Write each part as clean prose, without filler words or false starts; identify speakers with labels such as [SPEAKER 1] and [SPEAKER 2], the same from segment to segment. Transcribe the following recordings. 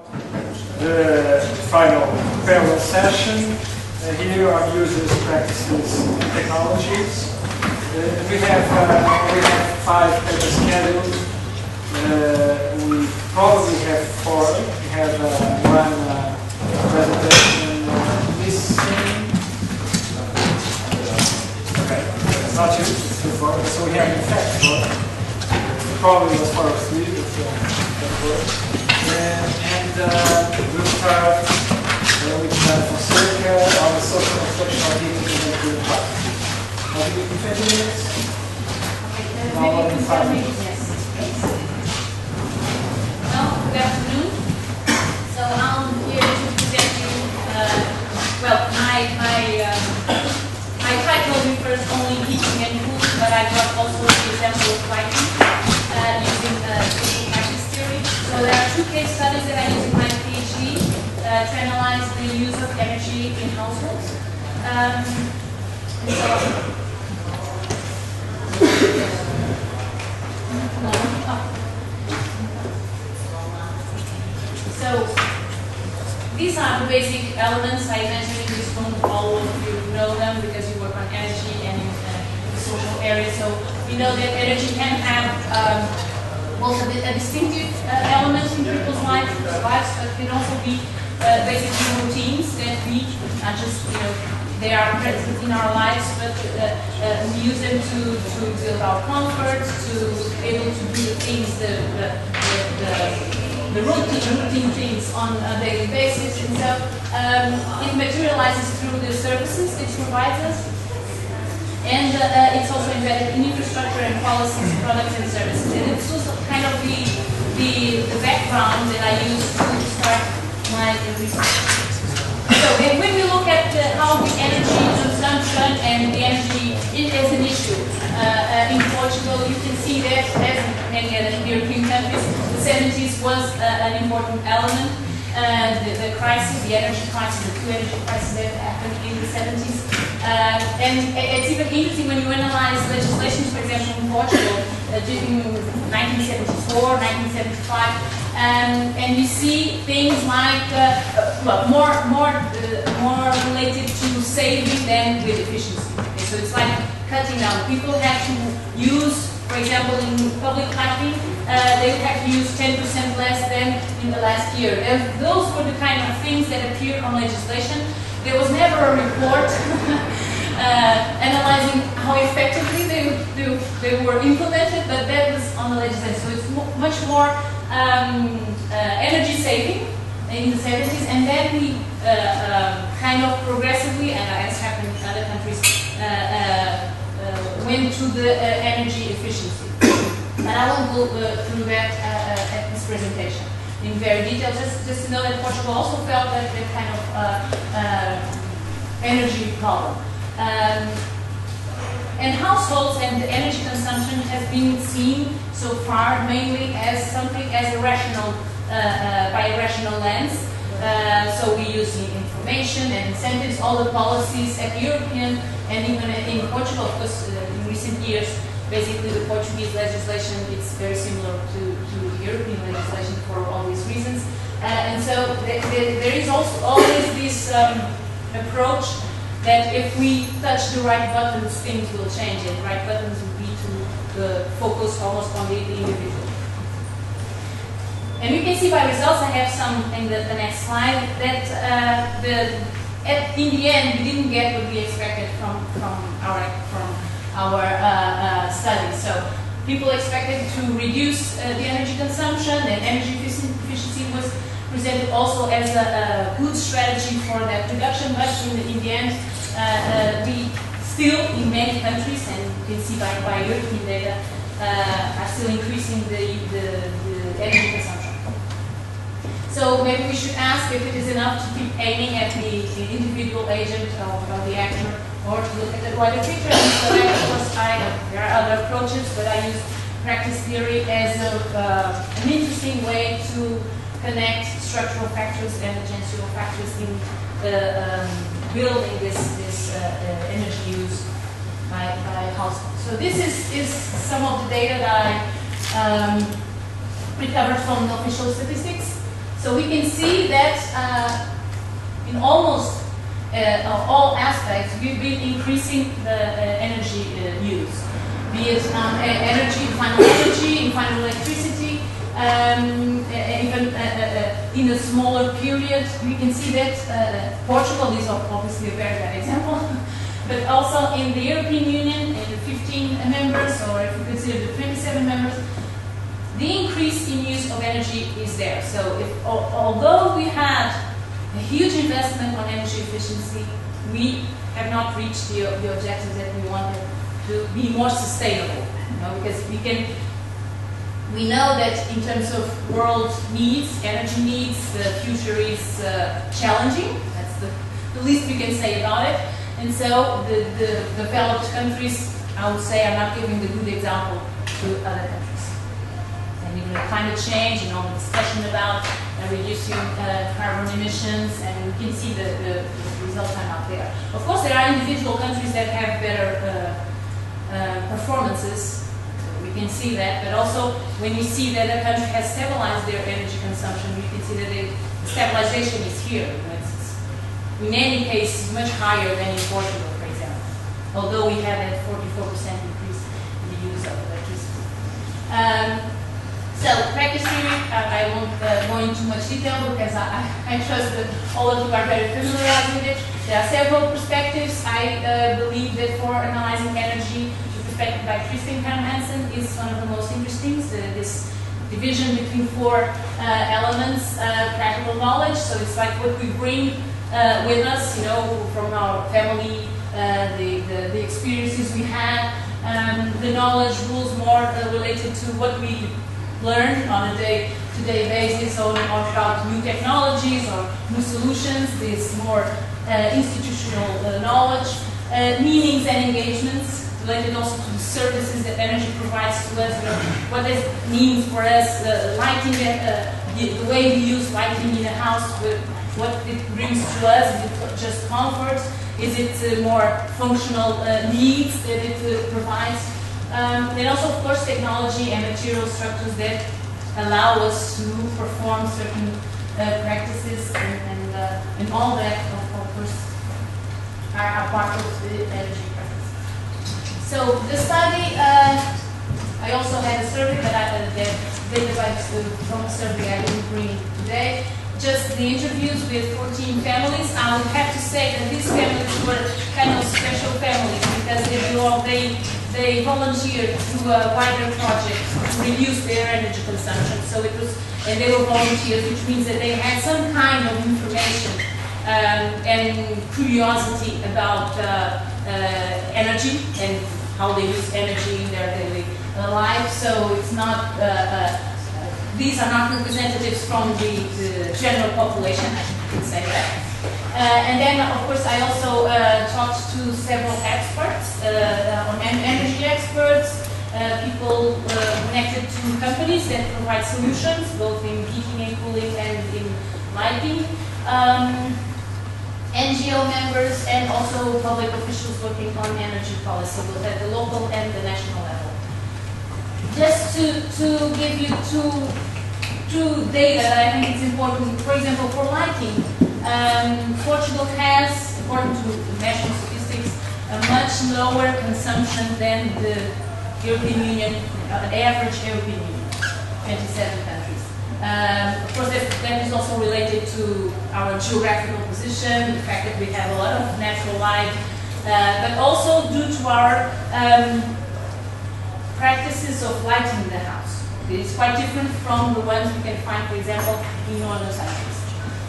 [SPEAKER 1] The final parallel session here on users, practices, and technologies. We have 5 papers scheduled. We probably have 4. We have one presentation missing. Okay, it's not two, it's 4. So we have in fact 4. Probably was 4 or 3, but that works. And we'll start with Susana Fonseca on the social construction of heating and cooling power. I'll give you 20 minutes.
[SPEAKER 2] Okay,
[SPEAKER 1] No more than 5 minutes.
[SPEAKER 2] Yes, please. Well, good afternoon. So I'm here to present you, my title refers only heating and cooling, but I brought also the example of lighting using social practice theory. So there are 2 case studies that I use in my PhD to analyze the use of energy in households. So these are the basic elements. I mentioned in this room, all of you know them because you work on energy and in the social area. So we know that energy can have both a distinctive element in people's lives, but can also be basically routines that we are just, they are present in our lives, but we use them to build our comfort, to be able to do the things, the routine things on a daily basis. And so it materializes through the services it provides us. And it's also embedded in infrastructure and policies, products and services. And it's also kind of the background that I use to start my research. So when we look at how the energy consumption and the energy is an issue in Portugal, you can see that, as in many other European countries, the 70s was an important element. The crisis, the energy crisis, the 2 energy crises that happened in the 70s. And it's even interesting when you analyze legislation, for example, in Portugal, in 1974, 1975, and you see things like, more related to saving than with efficiency. Okay, so it's like cutting down. People have to use, for example, in public lighting, they would have to use 10% less than in the last year. And those were the kind of things that appeared on legislation. There was never a report analyzing how effectively they were implemented, but that was on the legislation. So it's much more energy saving in the 70s, and then we kind of progressively, and as happened in other countries, went to the energy efficiency. And I won't go through that at this presentation in very detail, just to know that Portugal also felt that kind of energy problem. And households and the energy consumption has been seen so far mainly as something as a rational, by a rational lens. So we use the information and incentives, all the policies at European and even in Portugal, of course, in recent years, basically the Portuguese legislation is very similar to European legislation for all these reasons. And so there is also always this approach that if we touch the right buttons, things will change. And the right buttons would be to focus almost on the individual. And we can see by results, I have some in the next slide, that in the end we didn't get what we expected from our study. So people expected to reduce the energy consumption, and energy efficiency was presented also as a good strategy for that reduction, but in the end, we still, in many countries, and you can see by European data, are still increasing the energy consumption. So maybe we should ask if it is enough to keep aiming at the individual agent or the actor, or to look at the wider picture. And so then, of course, there are other approaches, but I use practice theory as an interesting way to connect structural factors and agential factors in building this energy use by households. So this is some of the data that I recovered from the official statistics. So we can see that in almost all aspects, we've been increasing the energy use, be it energy, in final electricity, even in a smaller period. We can see that Portugal is obviously a very bad example, but also in the European Union, in the 15 members, or if you consider the 27 members, the increase in use of energy is there. So although we had a huge investment on energy efficiency, we have not reached the objectives that we wanted to be more sustainable. Because we know that in terms of world needs, energy needs, the future is challenging. That's the least we can say about it. And so the developed countries, I would say, are not giving the good example to other countries. And even the climate change and all the discussion about reducing carbon emissions, and we can see the results are not there. Of course, there are individual countries that have better performances. We can see that, but also when you see that a country has stabilized their energy consumption, you can see that the stabilization is here. It's, in any case, much higher than in Portugal, for example, although we had a 44% increase in the use of electricity. So, practice theory, I won't go into much detail because I trust that all of you are very familiarized with it. There are several perspectives. I believe that for analyzing energy, the perspective by Tristan Hansen is one of the most interesting. This division between four elements, practical knowledge. So it's like what we bring with us, from our family, the experiences we had. The knowledge rules more related to what we learn on a day-to-day basis on about new technologies or new solutions. This more institutional knowledge, meanings and engagements related also to the services that energy provides to us. What it means for us, lighting, the way we use lighting in a house, what it brings to us. Is it just comfort? Is it more functional needs that it provides? And also, of course, technology and material structures that allow us to perform certain practices and all that, of course, are part of the energy practice. So the study, I also had a survey, but the data from the survey I didn't bring today. Just the interviews with 14 families. I would have to say that these families were kind of special families because they volunteered to a wider project to reduce their energy consumption. So it was, and they were volunteers, which means that they had some kind of information and curiosity about energy and how they use energy in their daily life. So it's not. These are not representatives from the general population, I can say that. And then, of course, I also talked to several experts, energy experts, people connected to companies that provide solutions, both in heating and cooling and in lighting, NGO members, and also public officials working on energy policy, both at the local and the national level. Just to give you two data that I think is important. For example, for lighting, Portugal has, according to the national statistics, a much lower consumption than the European Union, average European Union, 27 countries. Of course, that is also related to our geographical position, the fact that we have a lot of natural light, but also due to our practices of lighting the house. It is quite different from the ones we can find, for example, in northern countries.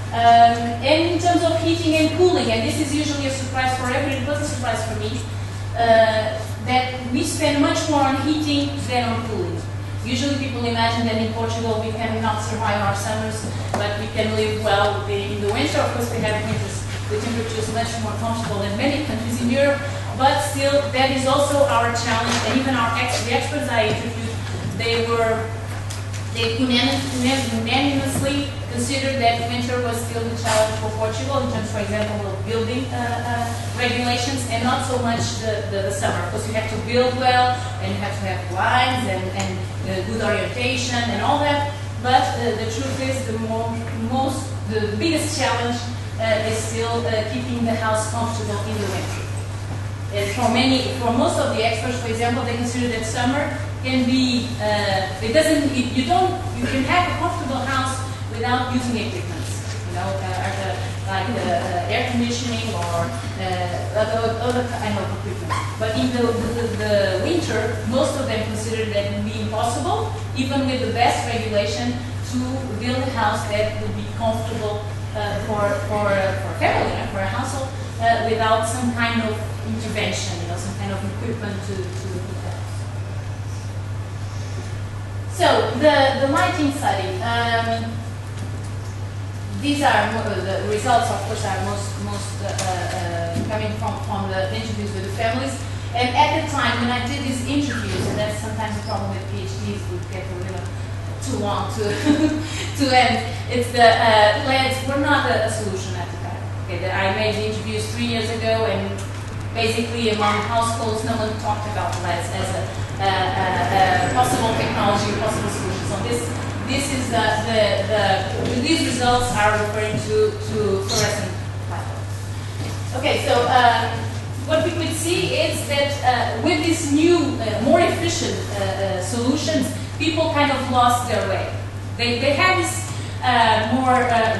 [SPEAKER 2] And in terms of heating and cooling, and this is usually a surprise for everyone, it was a surprise for me, that we spend much more on heating than on cooling. Usually people imagine that in Portugal we cannot survive our summers, but we can live well in the winter. Of course, we have winters with temperatures much more comfortable than many countries in Europe. But still, that is also our challenge, and even the experts I interviewed, they unanimously considered that winter was still the challenge for Portugal in terms, for example, of building regulations, and not so much the summer. Because you have to build well, and you have to have lines and good orientation and all that. but the truth is the biggest challenge is still keeping the house comfortable in the winter. And for most of the experts, for example, they consider that summer can be, you can have a comfortable house without using equipment, like air conditioning or other kind of equipment. But in the winter, most of them consider that it would be impossible, even with the best regulation, to build a house that would be comfortable for a family, for a household, without some kind of intervention, some kind of equipment to put that. So the lighting study. These are the results, of course, are most coming from the interviews with the families. And at the time when I did these interviews, and that's sometimes the problem with PhDs, we get a little too long to to end. It's the LEDs were not a solution at the time. Okay, I made the interviews 3 years ago, and basically among households, no one talked about LEDs as a possible technology, possible solution. So this is these results are referring to fluorescent light bulbs. Okay, so what we could see is that with these new, more efficient solutions, people kind of lost their way. They had this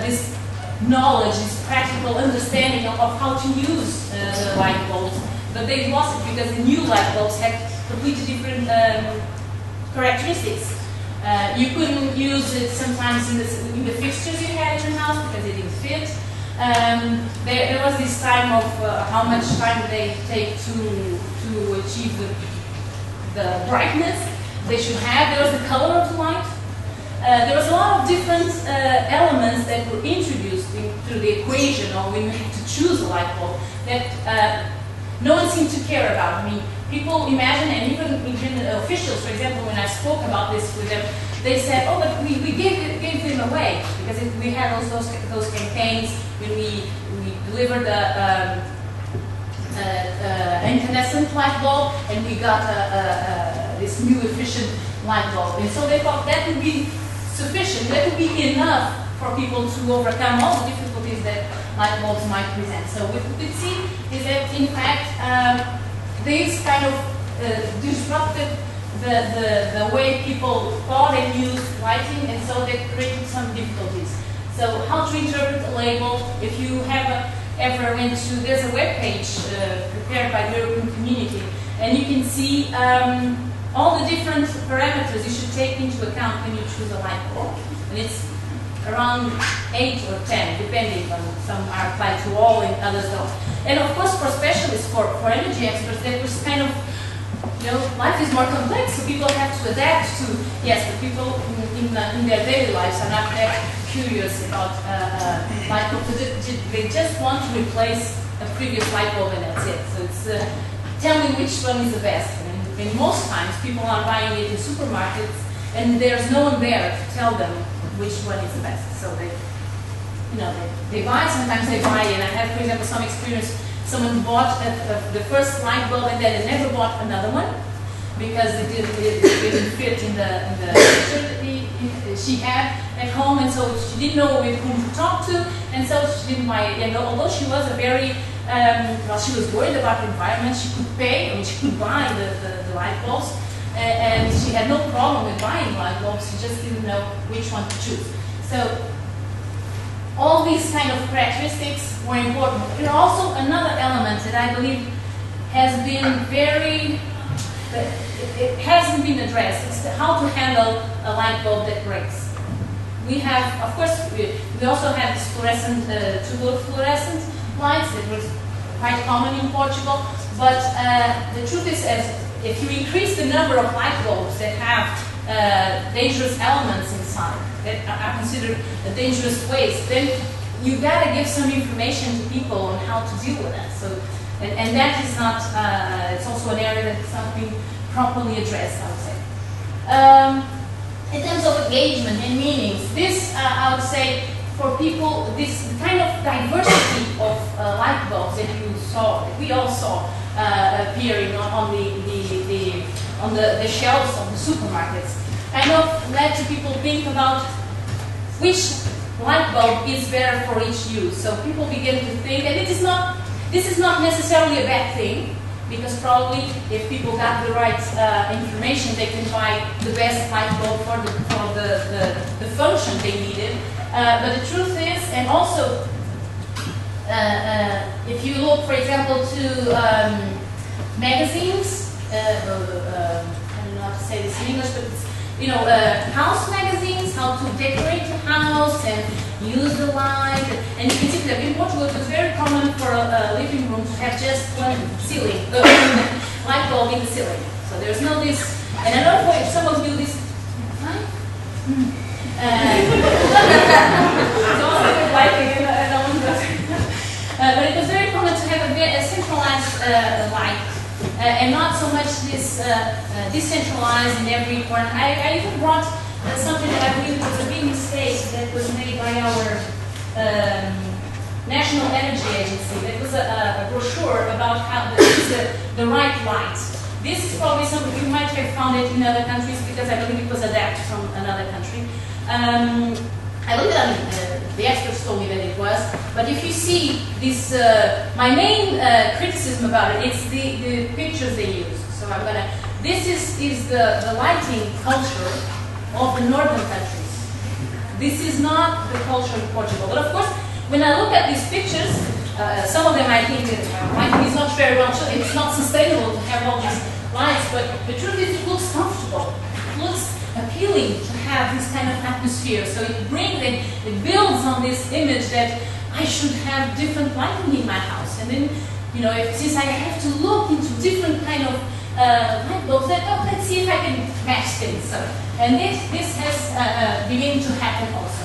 [SPEAKER 2] this knowledge, this practical understanding of how to use the light bulbs, but they lost it because the new light bulbs had completely different characteristics. You couldn't use it sometimes in the fixtures you had in your house because it didn't fit. There was this time of how much time they take to achieve the brightness they should have. There was the color of the light. There was a lot of different elements that were introduced through the equation, or when you had to choose a light bulb, that no one seemed to care about. I mean, people imagine, and even officials, for example, when I spoke about this with them, they said, "Oh, but we gave them away because we had those campaigns when we delivered the incandescent light bulb, and we got this new efficient light bulb." And so they thought that would be sufficient, that would be enough for people to overcome all the difficulties that light bulbs might present. So what we could see is that, in fact, these kind of disrupted the way people thought and used lighting, and so they created some difficulties. So how to interpret a label? If you have ever went to, there's a web page prepared by the European Community, and you can see all the different parameters you should take into account when you choose a light bulb. And it's around 8 or 10, depending on, some are applied to all and others don't. And of course, for specialists, for energy experts, that was kind of, life is more complex, so people have to adapt to, yes, the people in their daily lives are not that curious about light bulbs. They just want to replace a previous light bulb and that's it. So it's, tell me which one is the best. And most times people are buying it in supermarkets and there's no one there to tell them which one is the best. So they buy, sometimes they buy, and I have, for example, some experience. Someone bought the first light bulb and then they never bought another one because it didn't fit in the picture that she had at home, and so she didn't know with whom to talk to, and so she didn't buy it. And although she was a very, she was worried about the environment, she could pay, she could buy the light bulbs, and she had no problem with buying light bulbs, she just didn't know which one to choose. So all these kind of characteristics were important. And also another element that I believe has been it hasn't been addressed, is how to handle a light bulb that breaks. We have, of course, we also have this fluorescent, tubular fluorescent lights that was quite common in Portugal, but the truth is, if you increase the number of light bulbs that have dangerous elements inside, that are considered a dangerous waste, then you got to give some information to people on how to deal with that. So, and that is not, it's also an area that is not being properly addressed, I would say. In terms of engagement and meanings, this, I would say, for people, this kind of diversity of light bulbs that we all saw appearing on the shelves of the supermarkets, kind of led to people think about which light bulb is better for each use. So people began to think, and this is not necessarily a bad thing, because probably if people got the right information, they can buy the best light bulb for the function they needed. But the truth is, and also, if you look, for example, to magazines, I don't know how to say this in English, but it's, you know, house magazines, how to decorate your house and use the light. And you can see that in Portugal it was very common for a living room to have just one ceiling, light bulb in the ceiling. So there's no this, and I don't know if some of you this, huh? But it was very common to have a centralized light. And not so much this decentralized in every corner. I even brought something that I believe was a big mistake that was made by our National Energy Agency. That was a brochure about how the right light. This is probably something you might have found it in other countries, because I believe it was adapted from another country. I believe that the experts told me that it was, but if you see this, my main criticism about it, it's the pictures they use. So I'm gonna, this is the lighting culture of the northern countries. This is not the culture in Portugal. But of course, when I look at these pictures, some of them I think lighting is not very well, it's not sustainable to have all these lights, but the truth is it looks comfortable. It looks appealing to have this kind of atmosphere. So it brings it builds on this image that I should have different lighting in my house. And then, you know, since I have to look into different kind of light bulbs, let's see if I can match things. So, and this has begun to happen also.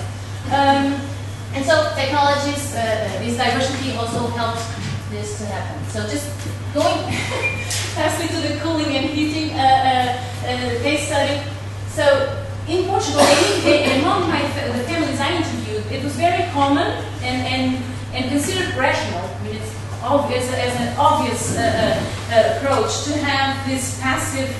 [SPEAKER 2] And so technologies, this diversity also helped this to happen. So just going fastly to the cooling and heating case study. So in Portugal, among the families I interviewed, it was very common and considered rational. I mean, it's obvious as an obvious approach to have this passive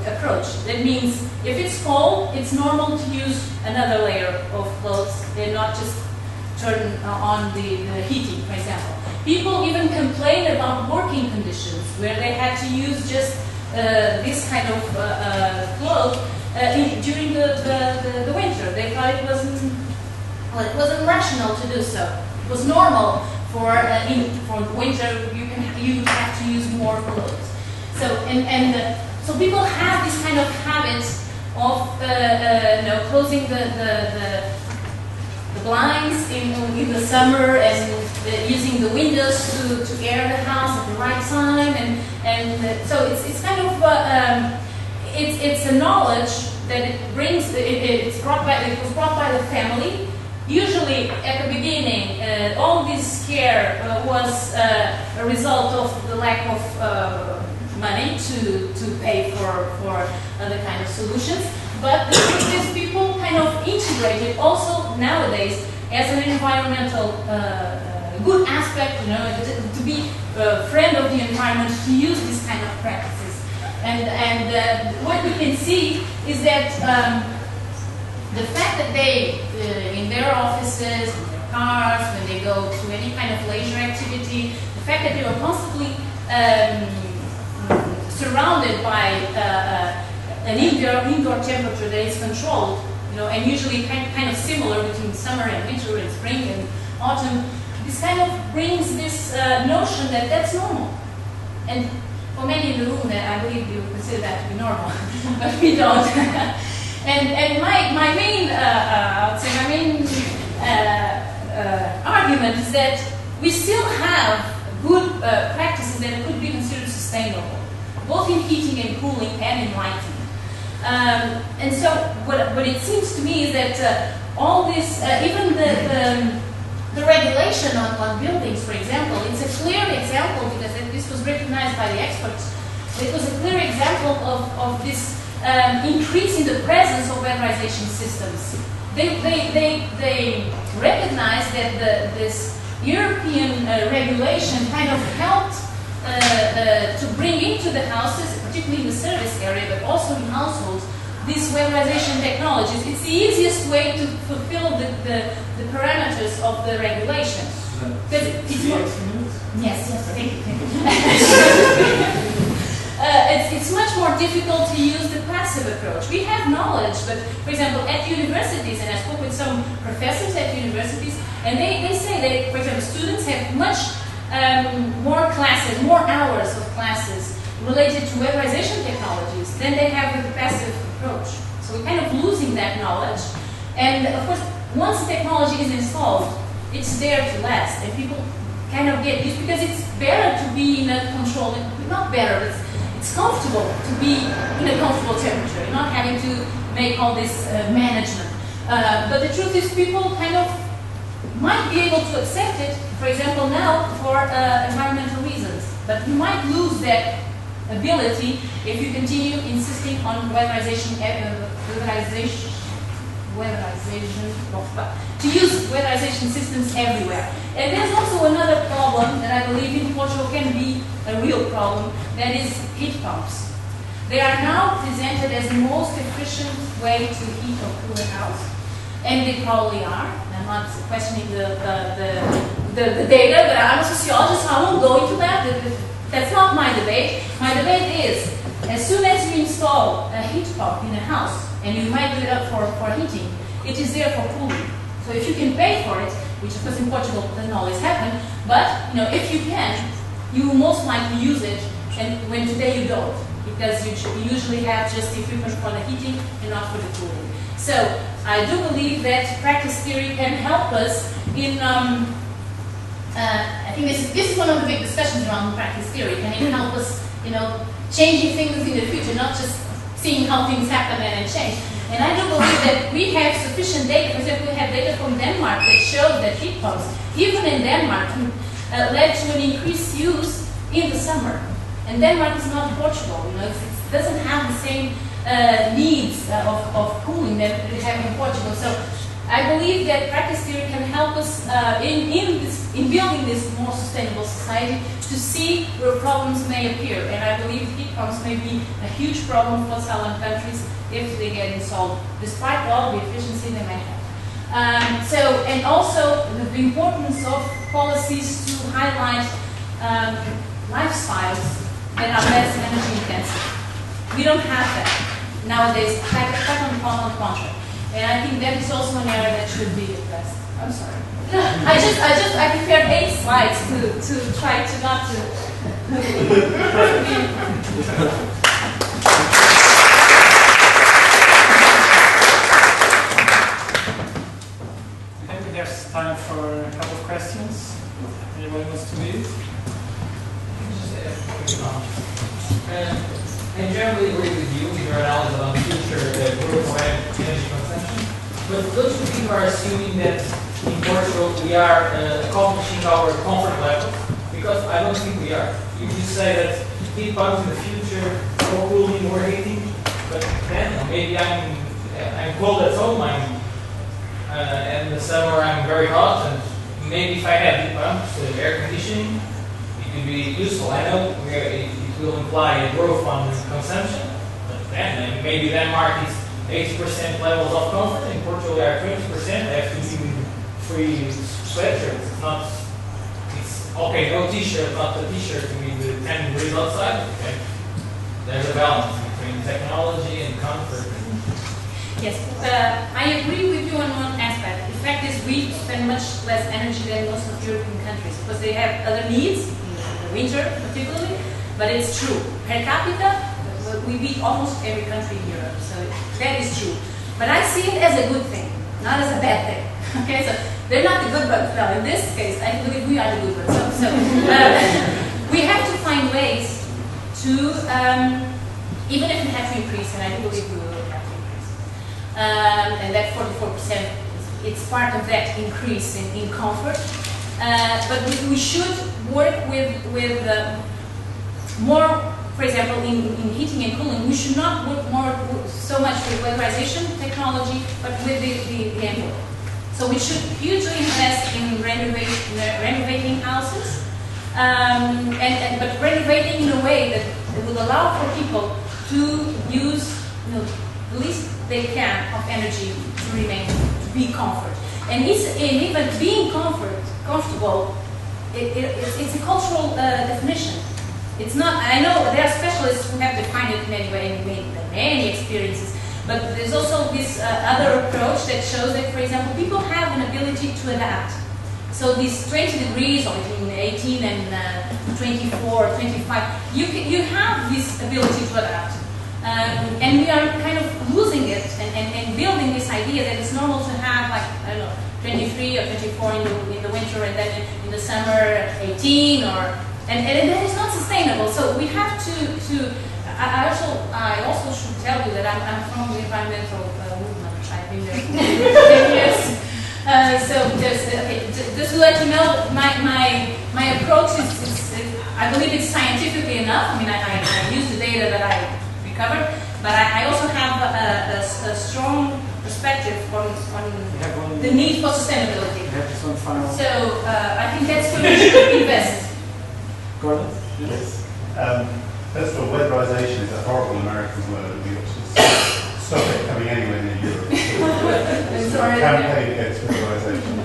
[SPEAKER 2] approach. That means if it's cold, it's normal to use another layer of clothes and not just turn on the heating, for example. People even complain about working conditions where they had to use just this kind of clothes during the winter. They thought it wasn't rational to do so. It was normal for winter you have to use more clothes. So so people have this kind of habits of closing the blinds in the summer and using the windows to air the house at the right time, and so it's kind of it's a knowledge that it brings. It was brought by the family. Usually at the beginning, all this care was a result of the lack of money to pay for other kind of solutions. But the truth is, people kind of integrate it also nowadays as an environmental good aspect, to be a friend of the environment, to use these kind of practices. And what we can see is that the fact that they, in their offices, in their cars, when they go to any kind of leisure activity, the fact that they are constantly surrounded by an indoor temperature that is controlled, and usually kind of similar between summer and winter and spring and autumn, this kind of brings this notion that that's normal. And for many in the room, I believe you consider that to be normal, but we don't. And my main, I would say my main argument is that we still have good practices that could be considered sustainable, both in heating and cooling and in lighting. And so what it seems to me is that all this, even the regulation on buildings, for example, it's a clear example, because this was recognized by the experts. It was a clear example of this increase in the presence of weatherization systems. They recognize that this European regulation kind of helped to bring into the houses particularly in the service area, but also in households, these weatherization technologies. It's the easiest way to fulfill the parameters of the regulation. Because it's more, yes, thank you. It's much more difficult to use the passive approach. We have knowledge, but for example, at universities, and I spoke with some professors at universities, and they say that, for example, students have much more classes, more hours of classes related to weatherization technologies than they have with the passive approach. So we're kind of losing that knowledge. And of course, once the technology is installed, it's there to last, and people kind of get used, because it's better to be in a controlled, not better, but it's comfortable to be in a comfortable temperature. You're not having to make all this management. But the truth is, people kind of might be able to accept it, for example, now for environmental reasons. But you might lose that ability if you continue insisting on weatherization, to use weatherization systems everywhere. And there's also another problem that I believe in Portugal can be a real problem, that is heat pumps. They are now presented as the most efficient way to heat or cool a house, and they probably are. I'm not questioning the data, but I'm a sociologist, so I won't go into that. That's not my debate. My debate is, as soon as you install a heat pump in a house, and you might do it up for heating, it is there for cooling. So if you can pay for it, which of course in Portugal doesn't always happen, but if you can, you will most likely use it, and when today you don't, because you usually have just the equipment for the heating and not for the cooling. So I do believe that practice theory can help us in, I think this is one of the big discussions around practice theory. Can it help us, changing things in the future, not just seeing how things happen and change. And I do believe that we have sufficient data. For example, we have data from Denmark that shows that heat pumps, even in Denmark, led to an increased use in the summer. And Denmark is not Portugal. It doesn't have the same needs of cooling that we have in Portugal. So I believe that practice theory can help us in building this more sustainable society to see where problems may appear. And I believe heat pumps may be a huge problem for southern countries if they get installed, despite all the efficiency they may have. And also the importance of policies to highlight lifestyles that are less energy intensive. We don't have that nowadays, quite on the contrary. And I think that is also an area that should be addressed. I'm sorry. I prepared 8 slides to try to not to.
[SPEAKER 1] I think we have time for a couple of questions. Anyone wants to lead?
[SPEAKER 3] I generally agree with you in your analysis on future growth of energy consumption. But don't you think are assuming that in Portugal we are accomplishing our comfort level? Because I don't think we are. You say that heat pumps in the future for cooling or heating, but then maybe I'm cold at home, and in the summer I'm very hot, and maybe if I have heat pumps, air conditioning, it could be useful. I know it will imply a growth on consumption, but then maybe Denmark is 80% levels of comfort, in Portugal they are 20%, they have to be free sweatshirts. It's okay, no t-shirt, not the t-shirt with 10 degrees outside. Okay. There's a balance between technology and comfort.
[SPEAKER 2] Yes, I agree with you on one aspect. The fact is we spend much less energy than most of European countries because they have other needs, in the winter particularly, but it's true. Per capita, we beat almost every country in Europe, so that is true. But I see it as a good thing, not as a bad thing. Okay, so they're not the good ones. No, in this case, I believe we are the good ones. So we have to find ways to, even if we have to increase, and I do believe we will have to increase, and that 44%, it's part of that increase in comfort. But we should work with more. For example, in heating and cooling, we should not work so much with weatherization technology, but with the envelope. So we should hugely invest in renovating houses, but renovating in a way that It will allow for people to use the least they can of energy to remain, to be comfort. And even being comfortable, it's a cultural definition. It's not, I know there are specialists who have defined it in many ways, many experiences, but there's also this other approach that shows that, for example, people have an ability to adapt. So these 20 degrees, or between 18 and 24, 25, you have this ability to adapt. And we are kind of losing it and building this idea that it's normal to have, like, I don't know, 23 or 24 in the winter, and then in the summer 18, and that is not sustainable. So we have to I also should tell you that I'm from the environmental movement. I've been there for 10 years. So there's, just to let you know, my approach is I believe it's scientifically enough. I mean, I use the data that I recovered, but I also have a strong perspective on the need for sustainability. So I think that's where we should invest.
[SPEAKER 1] Gordon? Yes.
[SPEAKER 4] First of all, weatherization is a horrible American word. We ought to stop it coming anywhere near Europe. It's a campaign against weatherization.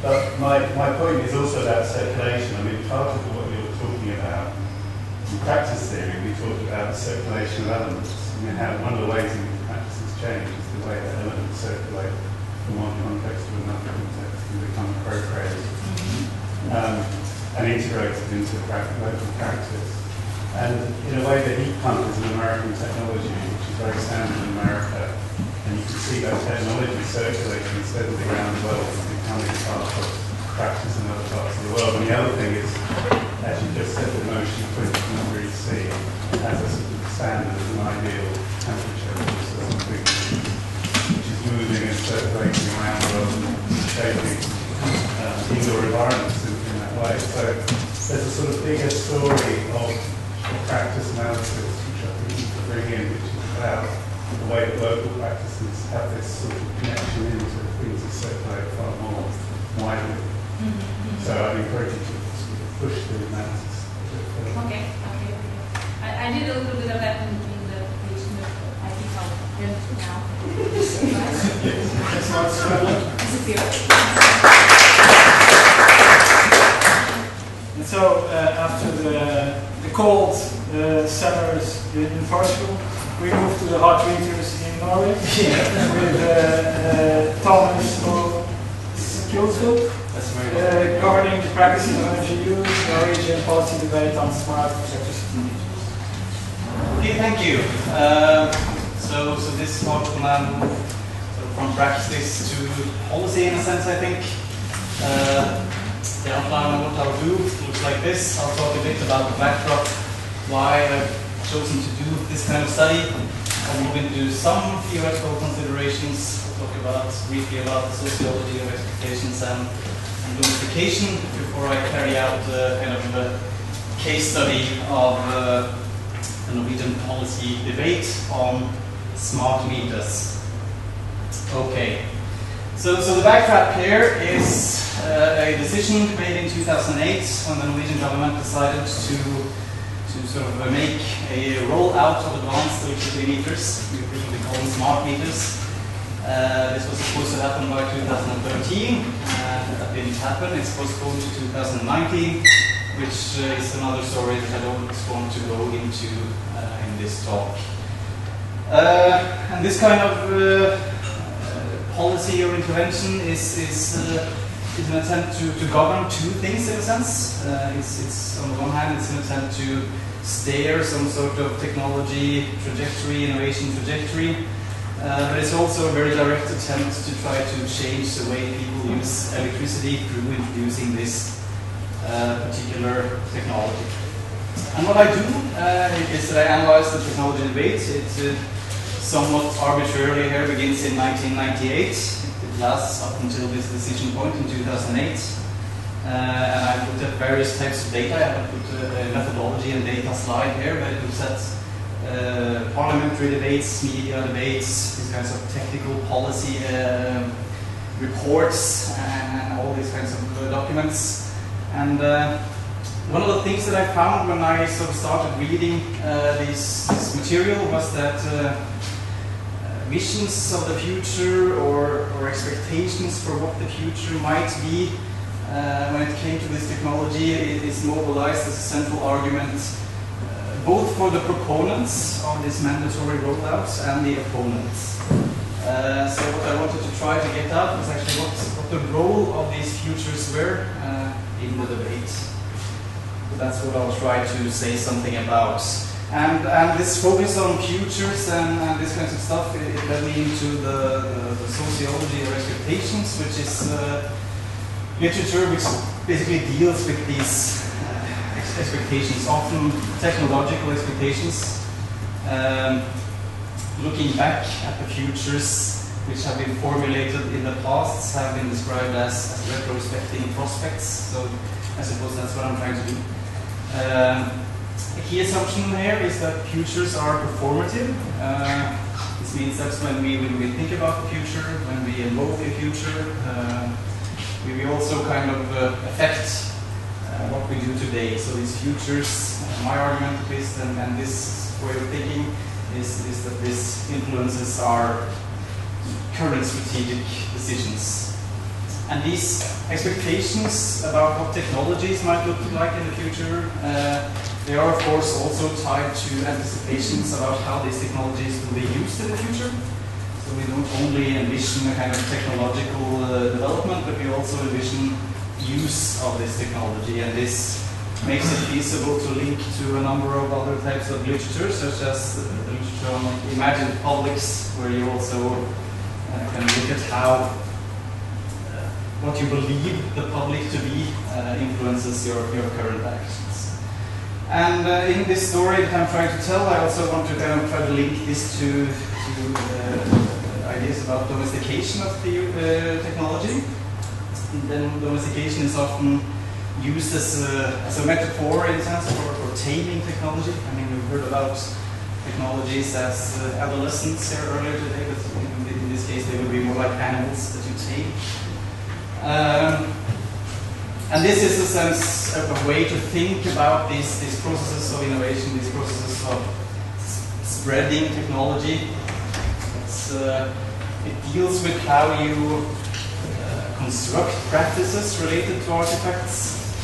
[SPEAKER 4] But my point is also about circulation. I mean, part of what you're talking about in practice theory, we talked about circulation of elements. I mean, one of the ways in which practice has changed is the way that elements circulate from one context to another context and become appropriated and integrated into local practice. And in a way, the heat pump is an American technology, which is very standard in America. And you can see that technology circulating steadily around the world and becoming part of practice in other parts of the world. And the other thing is, as you just said, the notion of 20 degrees C as a sort of standard, as an ideal temperature, something which is moving and circulating around the world and shaping indoor environments in that way. So there's a sort of bigger story of practice analysis, which I think you can bring in, which is about the way that local practices have this sort of connection into things that circulate far more widely. So I'd encourage you to sort of push the analysis a bit further.
[SPEAKER 2] Okay. I did a little bit of that in the page, I think I'll print now. Disappear.
[SPEAKER 1] And so after the cold summers in Portugal, we moved to the hot winters in Norway with Tomas Moe Skjølsvold, governing the practices of energy use, Norwegian policy debate on smart electricity.
[SPEAKER 5] Okay, thank you. So this talk will now move from practice to policy in a sense, I think. The outline of what I'll do looks like this. I'll talk a bit about the backdrop, why I've chosen to do this kind of study. I'll move into some theoretical considerations. I'll talk briefly about the sociology of expectations and gamification before I carry out kind of a case study of the Norwegian policy debate on smart meters. Okay, so the backdrop here is a decision made in 2008 when the Norwegian government decided to sort of make a rollout of advanced electricity meters. We frequently call them smart meters. This was supposed to happen by 2013. That didn't happen. It's postponed to 2019, which is another story that I don't want to go into in this talk. And this kind of policy or intervention is an attempt to govern two things in a sense. It's on the one hand, it's an attempt to steer some sort of technology trajectory, innovation trajectory, but it's also a very direct attempt to try to change the way people use electricity through introducing this particular technology. And what I do is that I analyze the technology debate. It somewhat arbitrarily here begins in 1998. It lasts up until this decision point in 2008. And I looked at various types of data. I haven't put a methodology and data slide here, but it looks at parliamentary debates, media debates, these kinds of technical policy reports, and all these kinds of documents. And one of the things that I found when I sort of started reading this material was that visions of the future or expectations for what the future might be when it came to this technology is mobilized as a central argument both for the proponents of this mandatory rollouts and the opponents. So what I wanted to try to get at was actually what the role of these futures were in the debate. So that's what I'll try to say something about. And this focus on futures and this kind of stuff, it led me into the sociology of expectations, which is literature which basically deals with these expectations, often technological expectations, looking back at the futures which have been formulated in the past have been described as retrospecting prospects. So I suppose that's what I'm trying to do. A key assumption here is that futures are performative. This means that when we think about the future, when we invoke a future, we also kind of affect what we do today. So these futures, my argument at least, and this way of thinking is that this influences our current strategic decisions. And these expectations about what technologies might look like in the future, they are of course also tied to anticipations about how these technologies will be used in the future. So we don't only envision a kind of technological development, but we also envision use of this technology, and this makes it feasible to link to a number of other types of literature, such as the literature on imagined publics, where you also can look at how what you believe the public to be influences your current actions. And in this story that I'm trying to tell, I also want to kind of try to link this to ideas about domestication of the technology. Then domestication is often used as a metaphor in a sense for taming technology. I mean, we've heard about technologies as adolescents here earlier today, but in this case they would be more like animals that you tame. And this is, in a sense, a way to think about these processes of innovation, these processes of spreading technology. It deals with how you construct practices related to artifacts,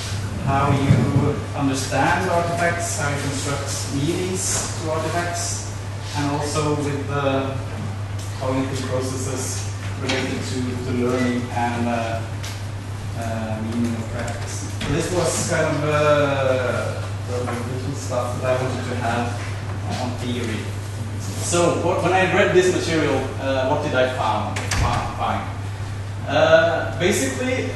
[SPEAKER 5] how you understand artifacts, how you construct meanings to artifacts, and also with the cognitive processes related to learning and meaning of practice. So this was kind of the little stuff that I wanted to have on theory. So when I read this material, what did I find? Basically,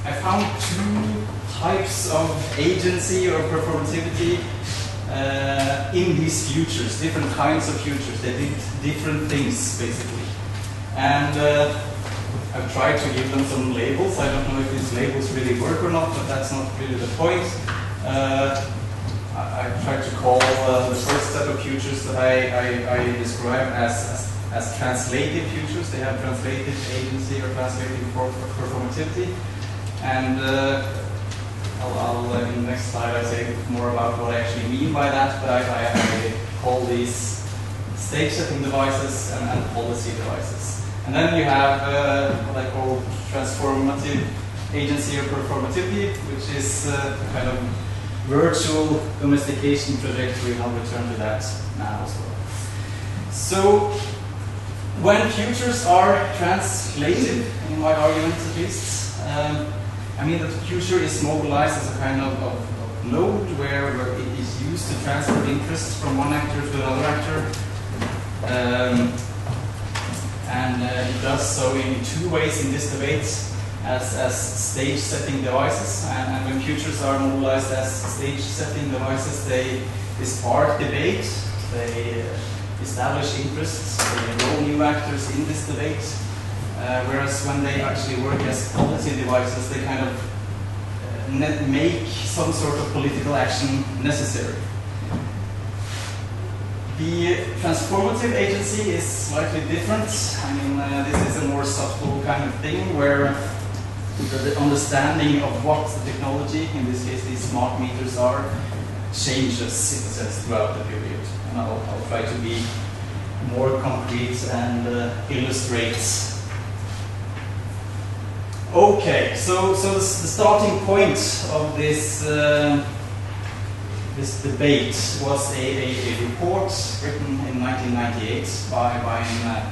[SPEAKER 5] I found two types of agency or performativity in these futures, different kinds of futures. They did different things, basically. And I've tried to give them some labels. I don't know if these labels really work or not, but that's not really the point. I tried to call the first set of futures that I describe as translative futures. They have translative agency or translative performativity. And in the next slide I say more about what I actually mean by that, but I call these stage setting devices and policy devices. And then you have what I call transformative agency or performativity, which is a kind of virtual domestication trajectory, and I'll return to that now as well. So when futures are translative, in my argument at least, I mean that the future is mobilized as a kind of node where it is used to transfer interests from one actor to another actor. And it does so in two ways in this debate, as stage-setting devices. And when futures are mobilized as stage-setting devices, they spark debate, they establish interests, they enroll new actors in this debate. Whereas when they actually work as policy devices, they kind of make some sort of political action necessary. The transformative agency is slightly different. I mean, this is a more subtle kind of thing where the understanding of what the technology, in this case these smart meters are, changes in a sense throughout the period. And I'll try to be more concrete and illustrate. Okay, so the starting point of this this debate was a report written in 1998 by an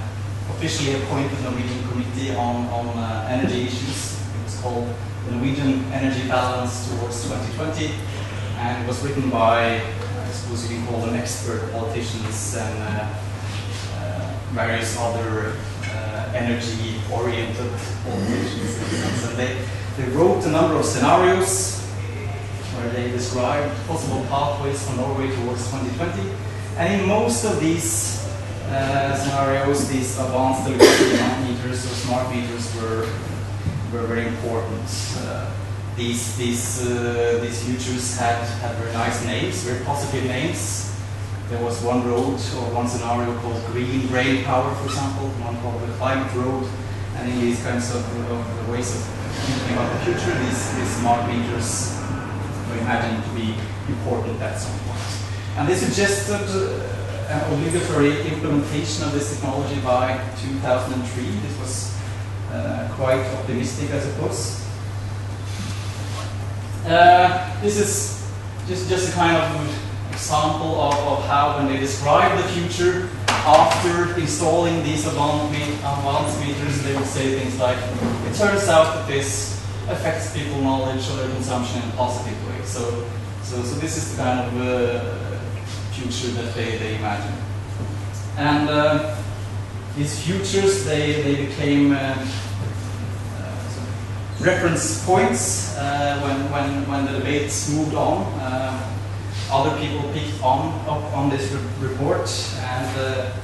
[SPEAKER 5] officially appointed Norwegian committee on energy issues. It was called the Norwegian Energy Balance Towards 2020, and it was written by, I suppose you can call them expert politicians and various other energy-oriented organizations. And they wrote a number of scenarios where they described possible pathways for Norway towards 2020. And in most of these scenarios, these advanced electricity meters or smart meters were very important. These futures had very nice names, very positive names. There was one road or one scenario called green brain power, for example, one called the climate road. And in these kinds of ways of thinking about the future, these smart meters were imagined to be important at some point. And they suggested an obligatory implementation of this technology by 2003. This was quite optimistic, I suppose. This is just a kind of example of how, when they describe the future after installing these advanced meters, they would say things like, it turns out that this affects people's knowledge or their consumption in a positive way. So this is the kind of future that they imagine. And these futures, they became reference points when the debates moved on. Other people picked up on this report, and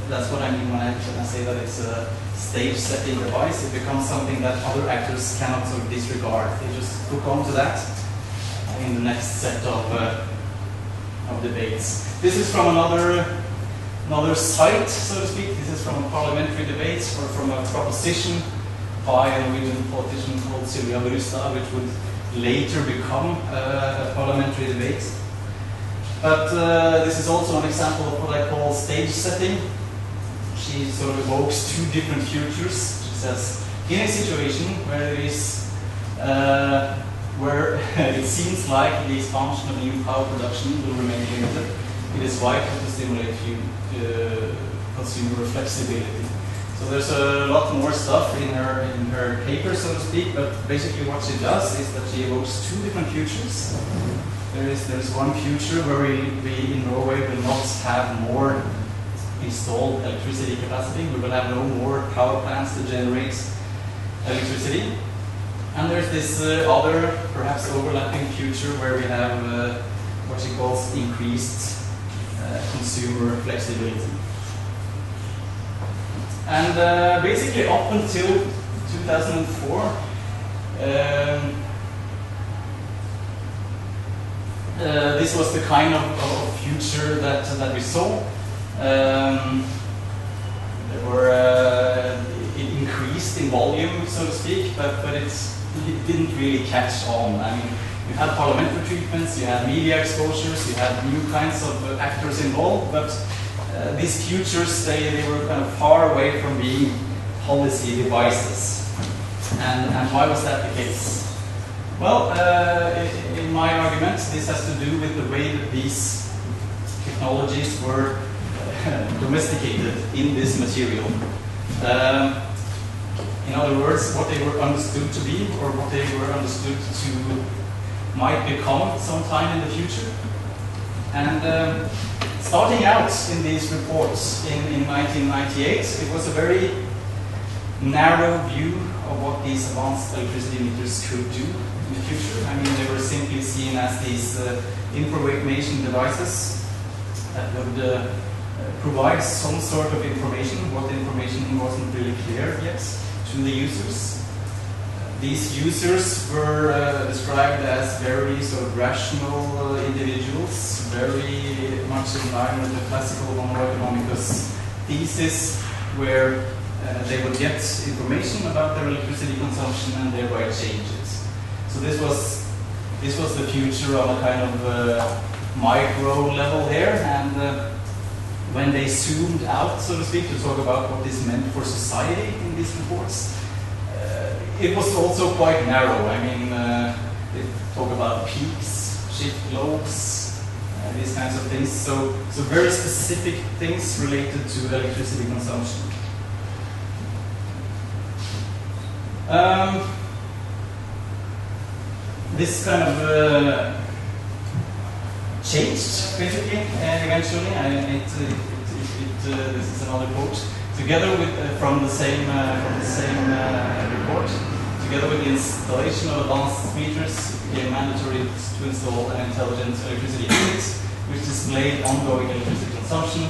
[SPEAKER 5] that's what I mean when I say that it's a stage-setting device. It becomes something that other actors cannot sort of disregard. They just hook on to that in the next set of debates. This is from another site, so to speak. This is from a parliamentary debate or from a proposition by a Norwegian politician called Sylvia Brustad, which would later become a parliamentary debate. But this is also an example of what I call stage setting. She sort of evokes two different futures. She says, in a situation where there is, where it seems like the expansion of new power production will remain limited, it is vital to stimulate consumer flexibility. So there's a lot more stuff in her paper, so to speak, but basically what she does is that she evokes two different futures. There's one future where we in Norway will not have more installed electricity capacity. We will have no more power plants to generate electricity. And there's this other, perhaps overlapping future where we have what she calls increased consumer flexibility. And basically up until 2004, this was the kind of future that we saw. It increased in volume, so to speak, but it didn't really catch on. I mean, you had parliamentary treatments, you had media exposures, you had new kinds of actors involved, but these futures, they were kind of far away from being policy devices. And why was that the case? Well, in my argument, this has to do with the way that these technologies were domesticated in this material. In other words, what they were understood to be, or what they were understood to might become sometime in the future. And starting out in these reports in 1998, it was a very narrow view of what these advanced electricity meters could do in the future. I mean, they were simply seen as these information devices that would provide some sort of information. What information wasn't really clear yet to the users. These users were described as very sort of rational individuals, very much in line with the classical homo economicus thesis, where they would get information about their electricity consumption and thereby change it. So this was the future on a kind of micro level there, and when they zoomed out, so to speak, to talk about what this meant for society in these reports, it was also quite narrow. I mean, they talk about peaks, shift loads, these kinds of things. So very specific things related to electricity consumption. This kind of changed basically eventually. This is another quote. Together with from the same report, together with the installation of advanced meters, it became mandatory to install an intelligent electricity unit, which displayed ongoing electricity consumption.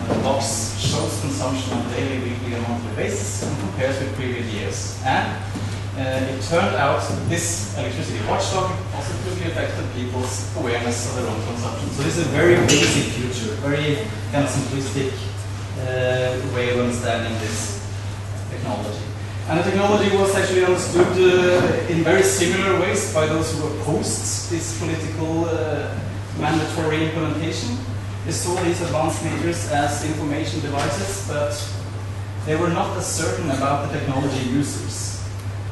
[SPEAKER 5] The box shows consumption on a daily, weekly, and monthly basis and compares with previous years. And it turned out that this electricity watchdog positively affected people's awareness of their own consumption. So this is a very basic future, very kind of simplistic way of understanding this technology. And the technology was actually understood in very similar ways by those who opposed this political mandatory implementation. They saw these advanced meters as information devices, but they were not as certain about the technology users.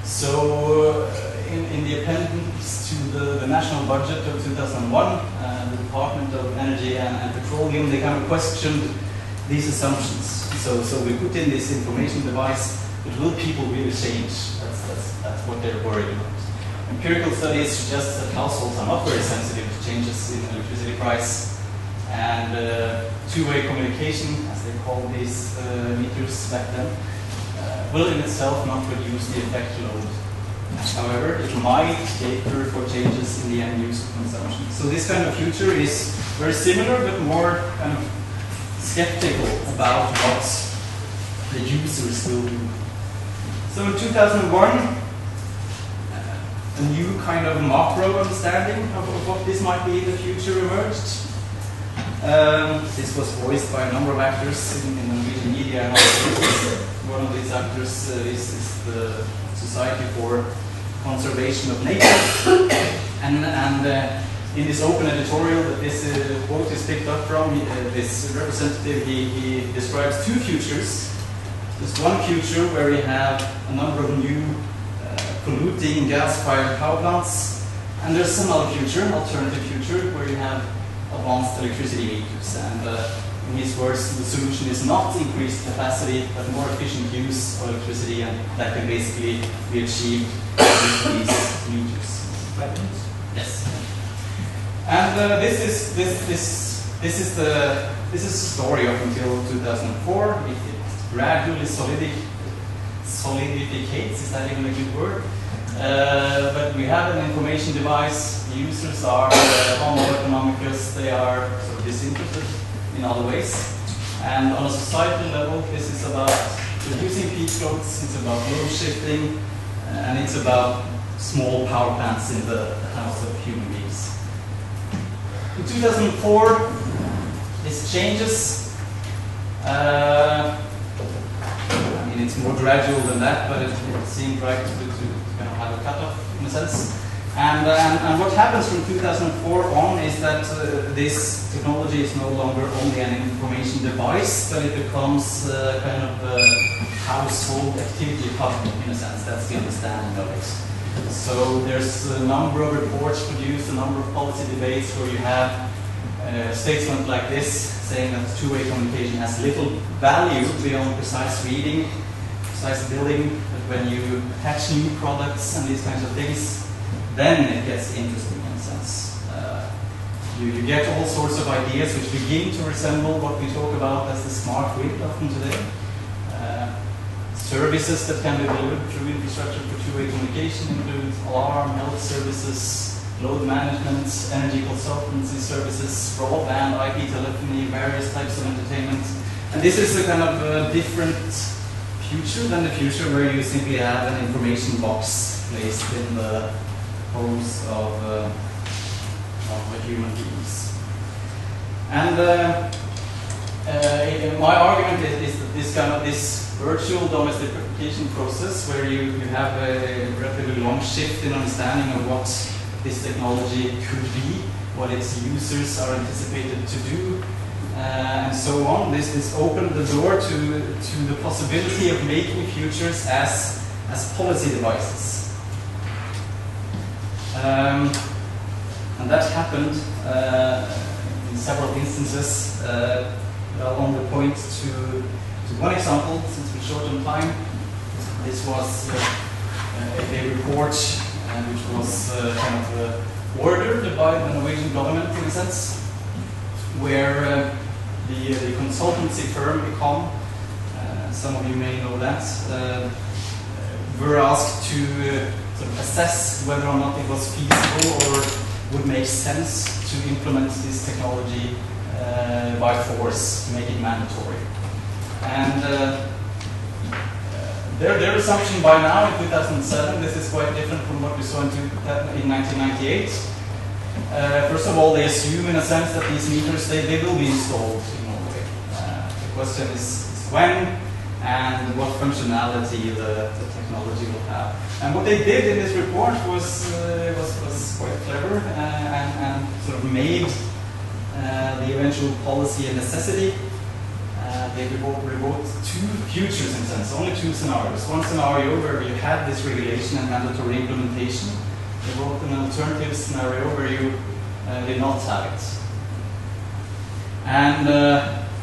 [SPEAKER 5] So in the appendix to the national budget of 2001, the Department of Energy and Petroleum, they kind of questioned these assumptions. So we put in this information device, but will people really change? That's what they're worried about. Empirical studies suggest that households are not very sensitive to changes in electricity price, and two-way communication, as they call these meters back then, will in itself not reduce the effect load. However, it might cater for changes in the end user consumption. So this kind of future is very similar, but more kind of skeptical about what the users will do. So in 2001, a new kind of macro understanding of what this might be in the future emerged. This was voiced by a number of actors in Norwegian media and other. One of these actors is the Society for Conservation of Nature. And in this open editorial that this quote is picked up from, this representative, he describes two futures. There's one future where we have a number of new polluting gas-fired power plants, and there's another future, an alternative future, where you have advanced electricity meters. And in his words, the solution is not increased capacity, but more efficient use of electricity, and that can basically be achieved with these meters. 5 minutes? Yes. And this is the story up until 2004. It gradually solidificates. Is that even a good word? But we have an information device. The users are homo economicus. They are sort of disinterested in other ways. And on a societal level, this is about reducing peak loads. It's about load shifting, and it's about small power plants in the house of human beings. In 2004, this changes. I mean, it's more gradual than that, but it seemed right to kind of have a cutoff in a sense. And what happens from 2004 on is that this technology is no longer only an information device, but it becomes kind of a household activity hub in a sense. That's the understanding of it. So there's a number of reports produced, a number of policy debates where you have a statement like this saying that two-way communication has little value beyond precise reading, precise building, but when you hatch new products and these kinds of things, then it gets interesting in a sense. You get all sorts of ideas which begin to resemble what we talk about as the smart grid often today. Services that can be delivered through infrastructure for two-way communication include alarm, health services, load management, energy consultancy services, broadband, IP telephony, various types of entertainment. And this is a kind of different future than the future where you simply have an information box placed in the homes of human beings. And my argument is that this virtual domestication process where you have a relatively long shift in understanding of what this technology could be, what its users are anticipated to do, and so on. This opened the door to the possibility of making futures as policy devices. And that happened in several instances. I'll only point to one example, since we're short on time. This was a report which was kind of ordered by the Norwegian government, in a sense, where the consultancy firm Econ, some of you may know that, were asked to sort of assess whether or not it was feasible or would make sense to implement this technology by force, to make it mandatory. And their assumption by now in 2007, this is quite different from what we saw in 1998. First of all, they assume in a sense that these meters, they will be installed in Norway. The question is when and what functionality the technology will have. And what they did in this report was quite clever and sort of made the eventual policy a necessity. They wrote two futures in a sense, only two scenarios. One scenario where you had this regulation and mandatory implementation. They wrote an alternative scenario where you did not have it. And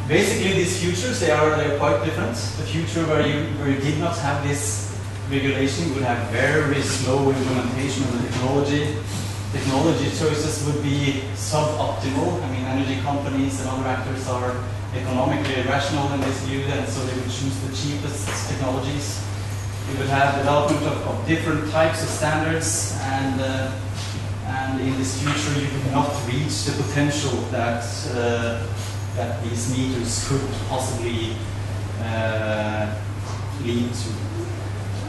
[SPEAKER 5] basically these futures, they're quite different. The future where you did not have this regulation would have very slow implementation of the technology. Technology choices would be suboptimal. I mean, energy companies and other actors are economically rational in this view, and so they would choose the cheapest technologies. You would have development of different types of standards, and in this future you would not reach the potential that these meters could possibly lead to.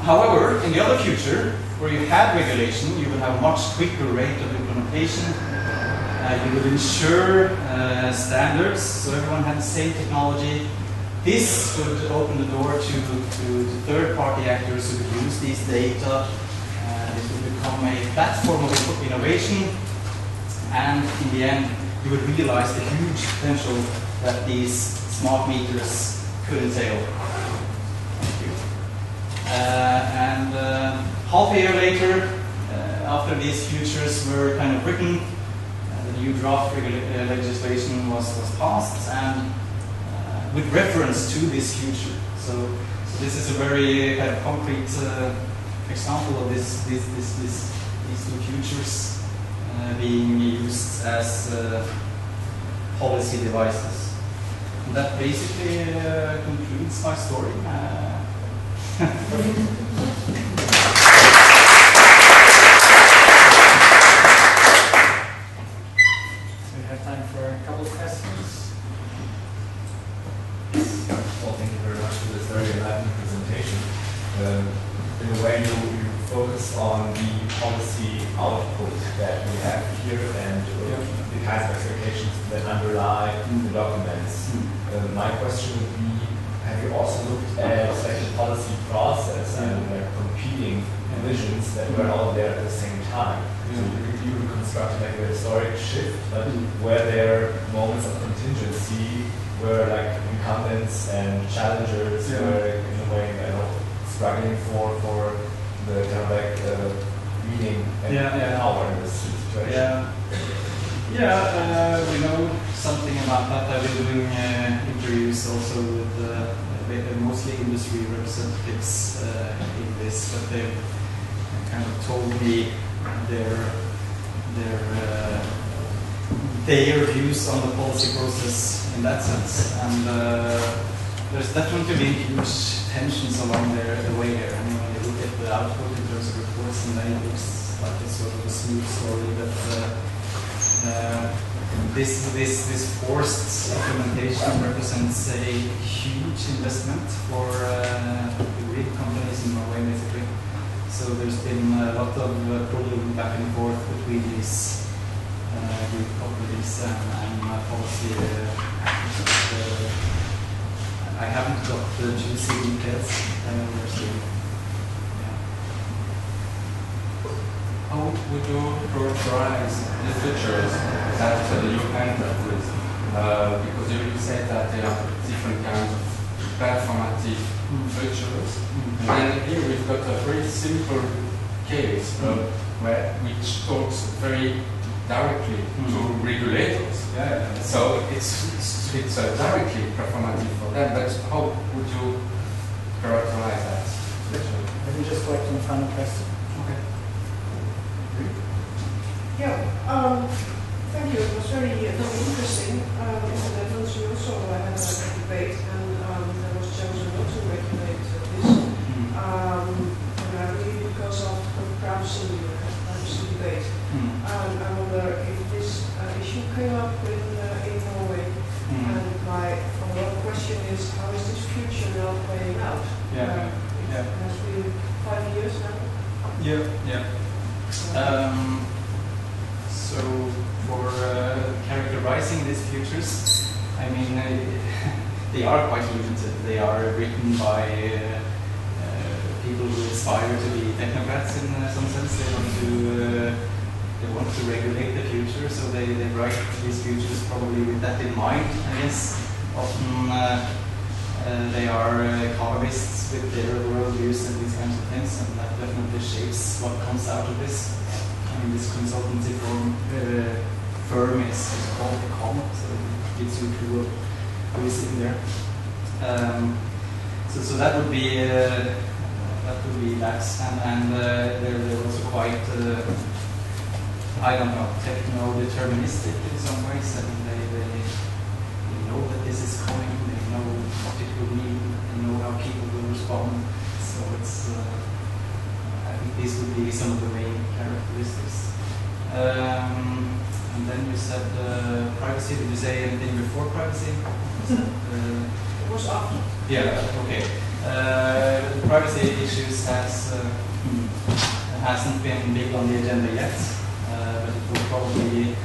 [SPEAKER 5] However, in the other future, where you had regulation, you would have a much quicker rate of implementation. You would ensure standards, so everyone had the same technology. This would open the door to third-party actors who could use these data. This would become a platform of innovation, and in the end, you would realize the huge potential that these smart meters could entail. Thank you. And half a year later, after these futures were kind of written, the new draft legislation was passed, and with reference to this future. So this is a very kind of concrete example of these two futures being used as policy devices. And that basically concludes my story.
[SPEAKER 1] We have time for a couple of questions.
[SPEAKER 6] Well, thank you very much for this very enlightening presentation. In a way, you focus on the policy output that we have here and the kinds of expectations that underlie the documents. My question would be, have you also looked at the policy process and competing visions that were all there at the same time? So you reconstructed like a historic shift, but were there moments of contingency where like incumbents and challengers were in a way, struggling for the kind of like leading power in this situation?
[SPEAKER 5] We know something about that. I've been doing interviews also with mostly industry representatives in this, but they've kind of told me their views on the policy process in that sense. And there's definitely been huge tensions along the way there. I mean, when you look at the output in terms of reports, and then it looks like it's sort of a smooth story, but this forced implementation represents a huge investment for the grid companies in Norway, basically. So there's been a lot of pulling back and forth between these grid companies and policy actors. I haven't got the juicy details. We're seeing.
[SPEAKER 7] How would you characterize the features that you end up with? Because you said that there are different kinds of performative features. And here we've got a very simple case which talks very directly to regulators. So it's directly performative for them, but how would you characterize that?
[SPEAKER 1] Maybe just like one final question.
[SPEAKER 7] Okay.
[SPEAKER 8] Yeah, thank you. It was very interesting. In the Netherlands, we also had a debate, and there was chosen not to regulate this, primarily because of the privacy debate. And I wonder if this issue came up in Norway. And my follow-up question is, how is this future now playing out? It has been 5 years now.
[SPEAKER 5] So for characterizing these futures, I mean, they are quite limited. They are written by people who aspire to be technocrats in some sense. They want to regulate the future, so they write these futures probably with that in mind, I guess. Often they are economists with their worldviews and these kinds of things, and that definitely shapes what comes out of this. I mean, this consultancy firm is called Econ, so it gives you a clue of who is in there. So that would be that, and they're also quite I don't know, techno-deterministic in some ways. I mean, they know that this is coming. They know what it will mean. They know how people will respond. So it's I think these would be some of the main characteristics. And then you said privacy. Did you say anything before privacy?
[SPEAKER 8] It was after.
[SPEAKER 5] Yeah. Okay. The privacy issues hasn't been big on the agenda yet, but it will probably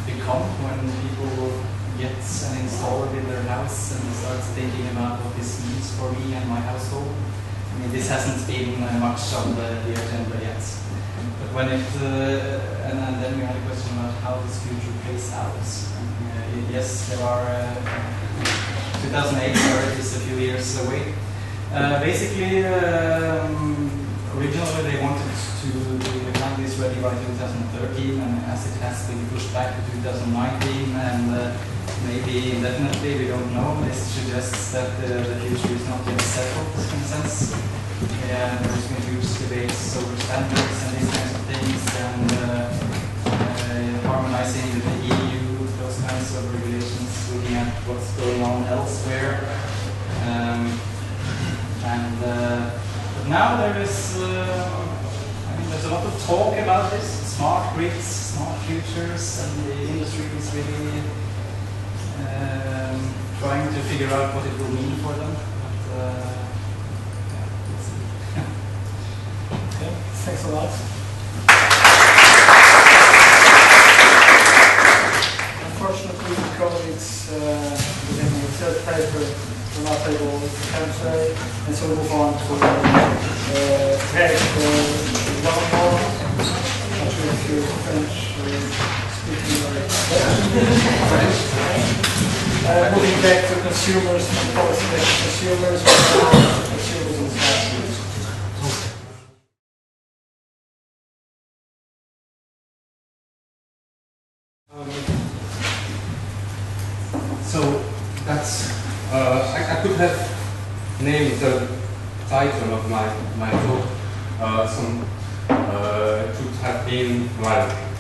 [SPEAKER 5] become when people get an installer in their house and starts thinking about what this means for me and my household. I mean, this hasn't been much on the agenda yet. But when it, and then we had a question about how this future plays out. Yes, there are, 2008 is a few years away. Basically, originally they wanted to have this ready by 2013, and as it has been pushed back to 2019, and maybe indefinitely, we don't know. This suggests that the future is not yet settled in a sense. There's been huge debates over standards and these kinds of things, and harmonizing with the EU, those kinds of regulations, looking at what's going on elsewhere. But now there is, I mean, there's a lot of talk about this, smart grids, smart futures, and the industry is really trying to figure out what it will mean for them. But, let's see.
[SPEAKER 1] Okay, thanks a lot. Unfortunately, the colleagues within the third paper will not able to come today, and so we'll move on to Wallenborn. Not sure if you're French speaking or moving back to consumers and policy back to consumers, consumers and society.
[SPEAKER 7] So that's I could have named the title of my talk. It could have been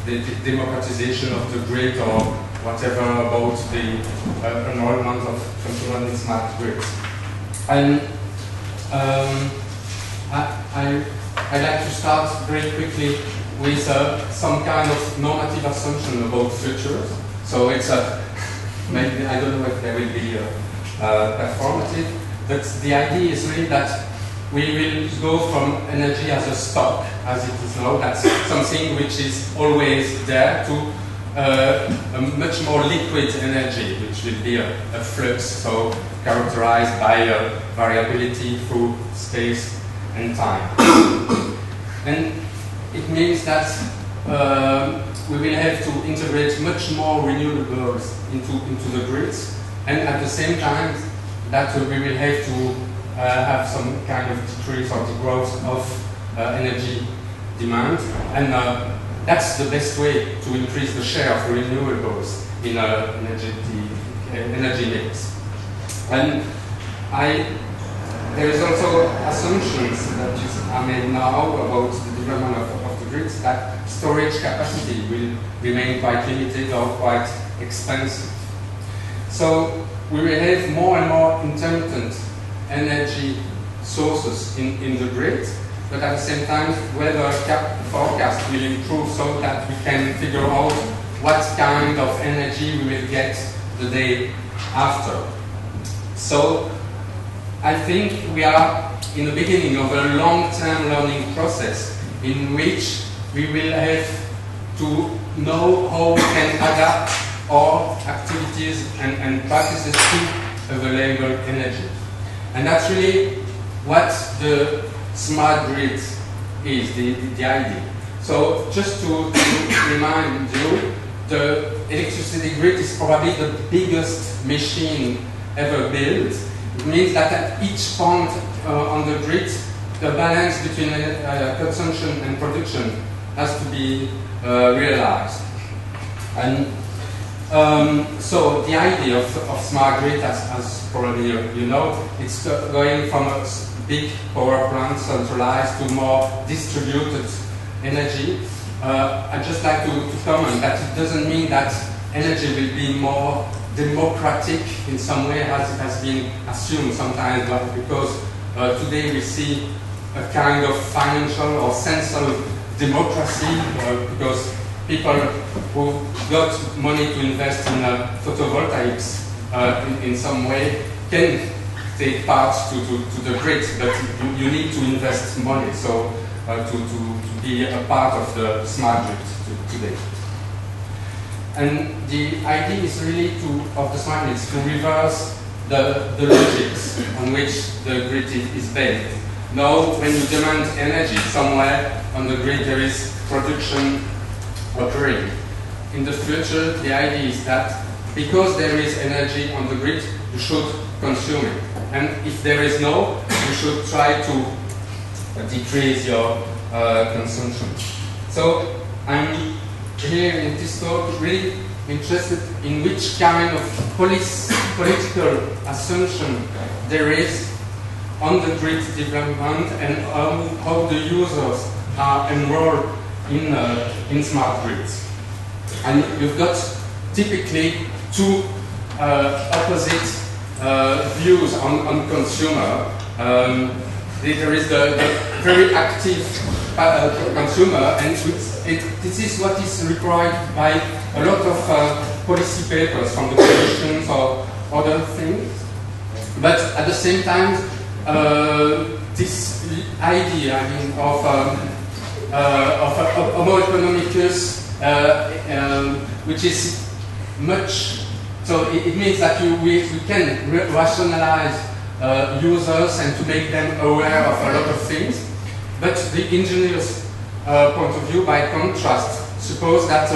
[SPEAKER 7] the democratization of the grid or whatever about the enrolment of consumer in smart grids. And I'd like to start very quickly with some kind of normative assumption about futures. So it's maybe I don't know if there will be performative, but the idea is really that we will go from energy as a stock, as it is now, that's something which is always there, to a much more liquid energy, which will be a flux, so characterized by variability through space and time. And it means that we will have to integrate much more renewables into the grids, and at the same time that we will have to have some kind of decrease or degrowth of energy demand, and that's the best way to increase the share of renewables in energy mix. And there is also assumptions that are made now about the development of the grids that storage capacity will remain quite limited or quite expensive. So we will have more and more intermittent energy sources in the grid, but at the same time weather forecast will improve so that we can figure out what kind of energy we will get the day after. So I think we are in the beginning of a long-term learning process in which we will have to know how we can adapt our activities and practices to available energy. And that's really what the smart grid is, the idea. So just to remind you, the electricity grid is probably the biggest machine ever built. It means that at each point on the grid, the balance between consumption and production has to be realized. And so the idea of smart grid, as probably you know, it's going from a big power plant centralized to more distributed energy. I'd just like to comment that it doesn't mean that energy will be more democratic in some way, as it has been assumed sometimes, but because today we see a kind of financial or sense of democracy, because people who got money to invest in photovoltaics in some way can take part to the grid, but you need to invest money so to be a part of the smart grid today. And the idea is really of the smart grid to reverse the logics on which the grid is based. Now, when you demand energy somewhere on the grid, there is production occurring. In the future, the idea is that because there is energy on the grid, you should consume it. And if there is no, you should try to decrease your consumption. So I'm here in this talk really interested in which kind of political assumption there is on the grid development and how the users are enrolled in smart grids. And you've got typically two opposite views on consumer. There is the very active consumer, and this is what is required by a lot of policy papers from the Commission or other things. But at the same time, this idea of homo economicus, which is much, so it means that we can rationalize users and to make them aware of a lot of things. But the engineer's point of view, by contrast, suppose that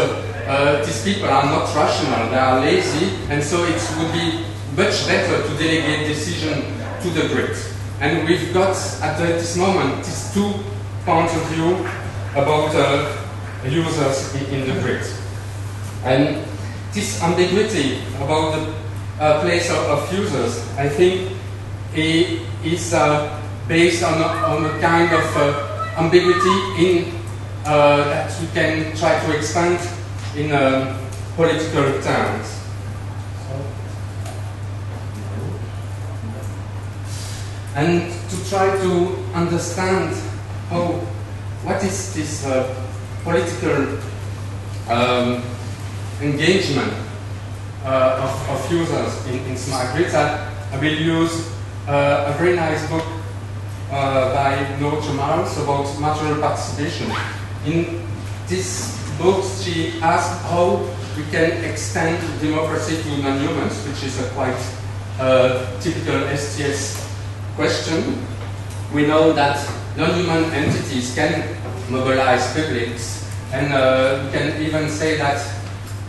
[SPEAKER 7] these people are not rational, they are lazy, and so it would be much better to delegate decision to the grid. And we've got, at this moment, these two points of view about users in the grid. And this ambiguity about the place of users, I think, is based on a kind of ambiguity that we can try to expand in political terms. And to try to understand what is this political engagement of users in smart grids, I will use a very nice book by Charles about material participation. In this books, she asked how we can extend democracy to non-humans, which is a quite typical STS question. We know that non-human entities can mobilize publics, and we can even say that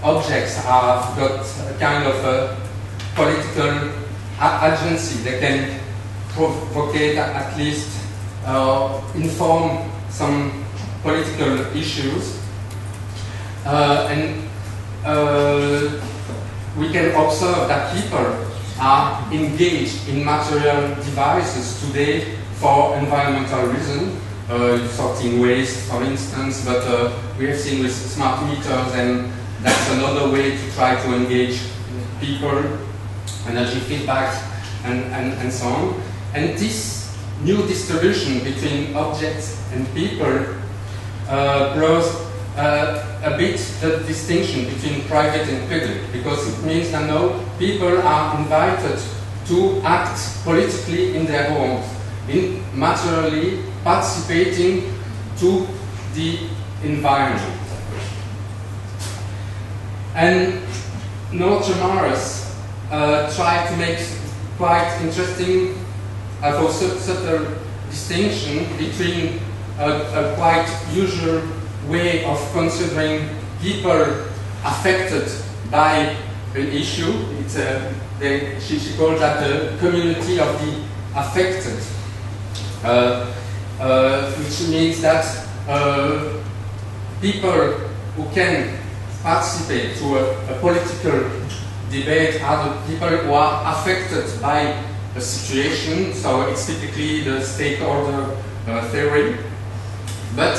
[SPEAKER 7] objects have got a kind of a political agency. They can provocate, at least inform some political issues. And we can observe that people are engaged in material devices today for environmental reasons, sorting waste, for instance, but we have seen with smart meters, and that's another way to try to engage people, energy feedback, and so on. And this new distribution between objects and people blurs a bit the distinction between private and public, because it means that now people are invited to act politically in their homes, in materially participating to the environment. And Norway tried to make quite interesting, although subtle distinction between a quite usual way of considering people affected by an issue. She called that the community of the affected, which means that people who can participate to a political debate are the people who are affected by a situation, so it's typically the stakeholder theory. But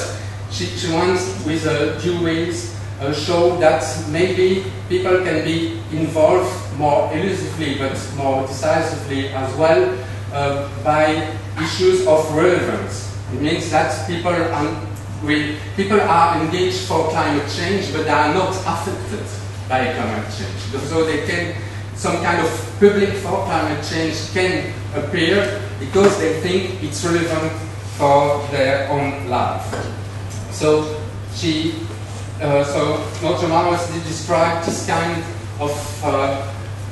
[SPEAKER 7] she wants, with two ways, show that maybe people can be involved more elusively but more decisively as well by issues of relevance. It means that people are engaged for climate change, but they are not affected by climate change. So they can, some kind of public for climate change can appear because they think it's relevant for their own life. So Norway described this kind of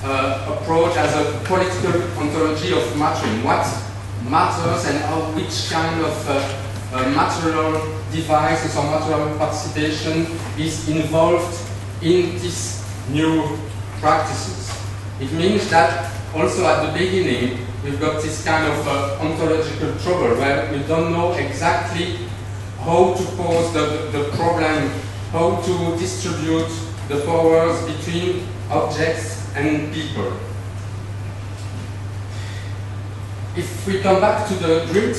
[SPEAKER 7] approach as a political ontology of mattering. What matters and which kind of material devices or material participation is involved in these new practices. It means that also at the beginning we've got this kind of ontological trouble where we don't know exactly how to pose the problem, how to distribute the powers between objects and people. If we come back to the grid,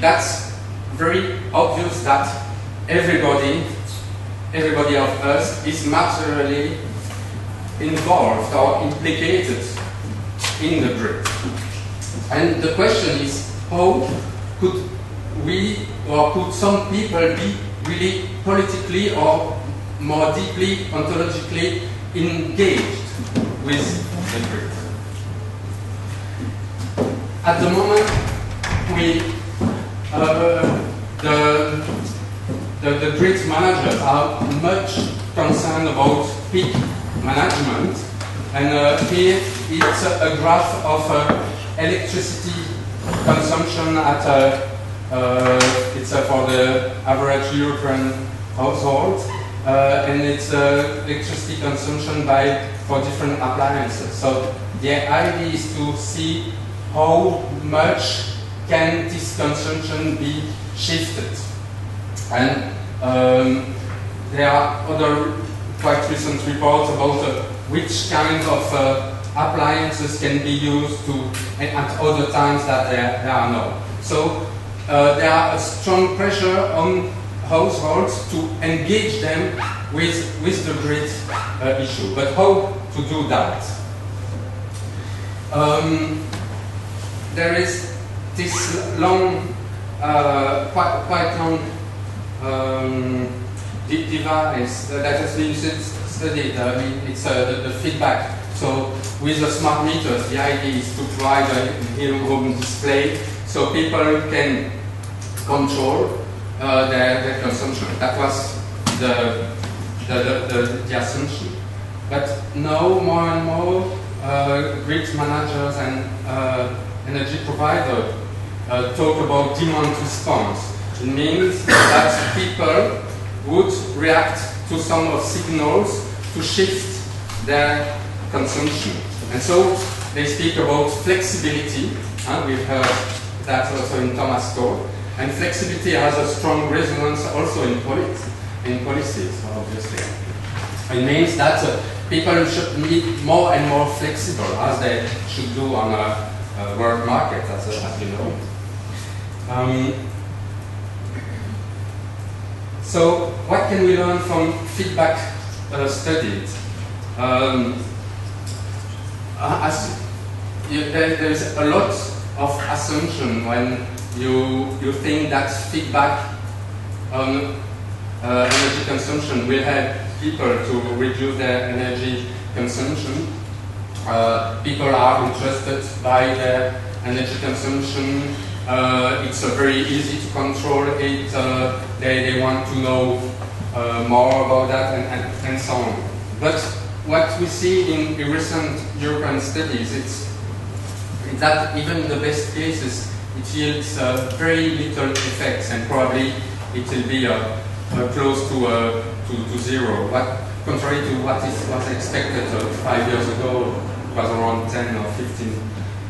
[SPEAKER 7] that's very obvious that everybody of us is materially involved or implicated in the grid. And the question is, how could we or could some people be really politically or more deeply ontologically engaged with the grid? At the moment, the grid managers are much concerned about peak management, and here it's a graph of electricity consumption at it's for the average European household, and it's electricity consumption for different appliances. So the idea is to see how much can this consumption be shifted. And there are other quite recent reports about which kind of appliances can be used at other times that there are no. So there are a strong pressure on households to engage them with the grid issue. But how to do that? There is this long, quite long device that has been studied. It's the feedback. So with the smart meters, the idea is to provide a in-home display so people can control their consumption. That was the the assumption. But now more and more grid managers and energy providers talk about demand response. It means that people would react to some of signals to shift their consumption. And so they speak about flexibility. We've heard that also in Tomas' talk. And flexibility has a strong resonance also in policies, obviously. It means that people should be more and more flexible, as they should do on a world market, as you know. So, what can we learn from feedback studies? There's a lot of assumption when you think that feedback on energy consumption will help people to reduce their energy consumption. People are interested by their energy consumption. It's very easy to control it. They want to know more about that and so on. But what we see in recent European studies, it's that even in the best cases, it yields very little effects, and probably it will be close to zero. But contrary to what was expected 5 years ago, it was around 10 or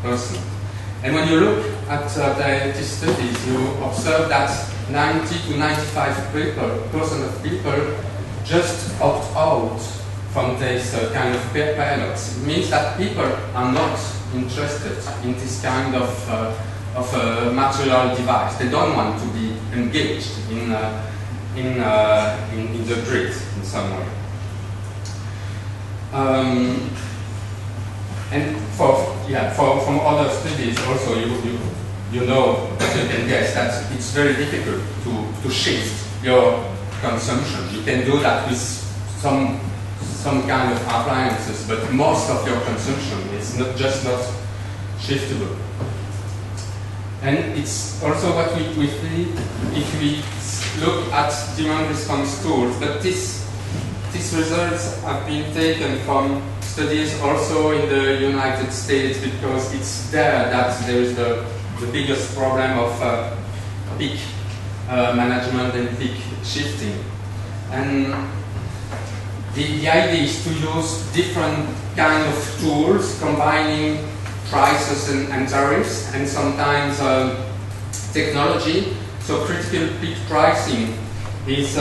[SPEAKER 7] 15%. And when you look at these studies, you observe that 90 to 95% of people just opt out from this kind of pilots. It means that people are not interested in this kind of material device. They don't want to be engaged in the grid in some way. And from other studies also, you know, but you can guess that it's very difficult to shift your consumption. You can do that with some kind of appliances, but most of your consumption is not shiftable. And it's also what we see if we look at demand response tools. But these results have been taken from studies also in the United States, because it's there that there is the biggest problem of peak management and peak shifting. And the idea is to use different kind of tools, combining prices and tariffs, and sometimes technology. So critical peak pricing is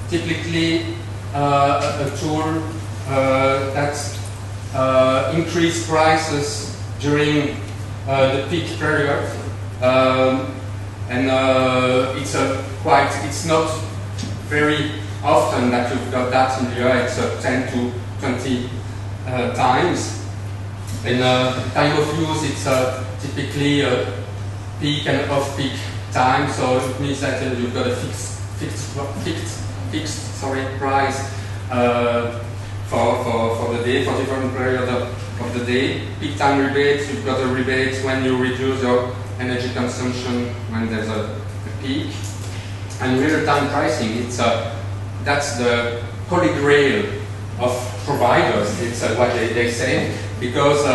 [SPEAKER 7] typically a tool that increase prices during the peak period, and it's not very often that you've got that in the year. It's 10 to 20 times. In time of use, it's typically a peak and off-peak time, so it means that you've got a fixed price for the day, for different period of the day. Peak time rebates, you've got a rebate when you reduce your energy consumption when there's a peak. And real-time pricing, that's the holy grail of providers. It's what they say, because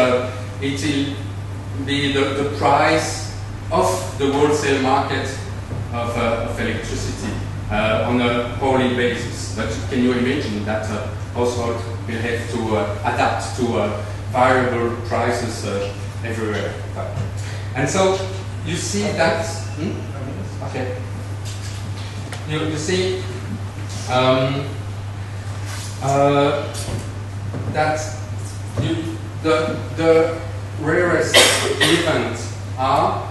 [SPEAKER 7] it will be the price of the wholesale market of electricity on a hourly basis. But can you imagine that household will have to adapt to variable prices everywhere? And so you see that. Okay. You see that the rarest events are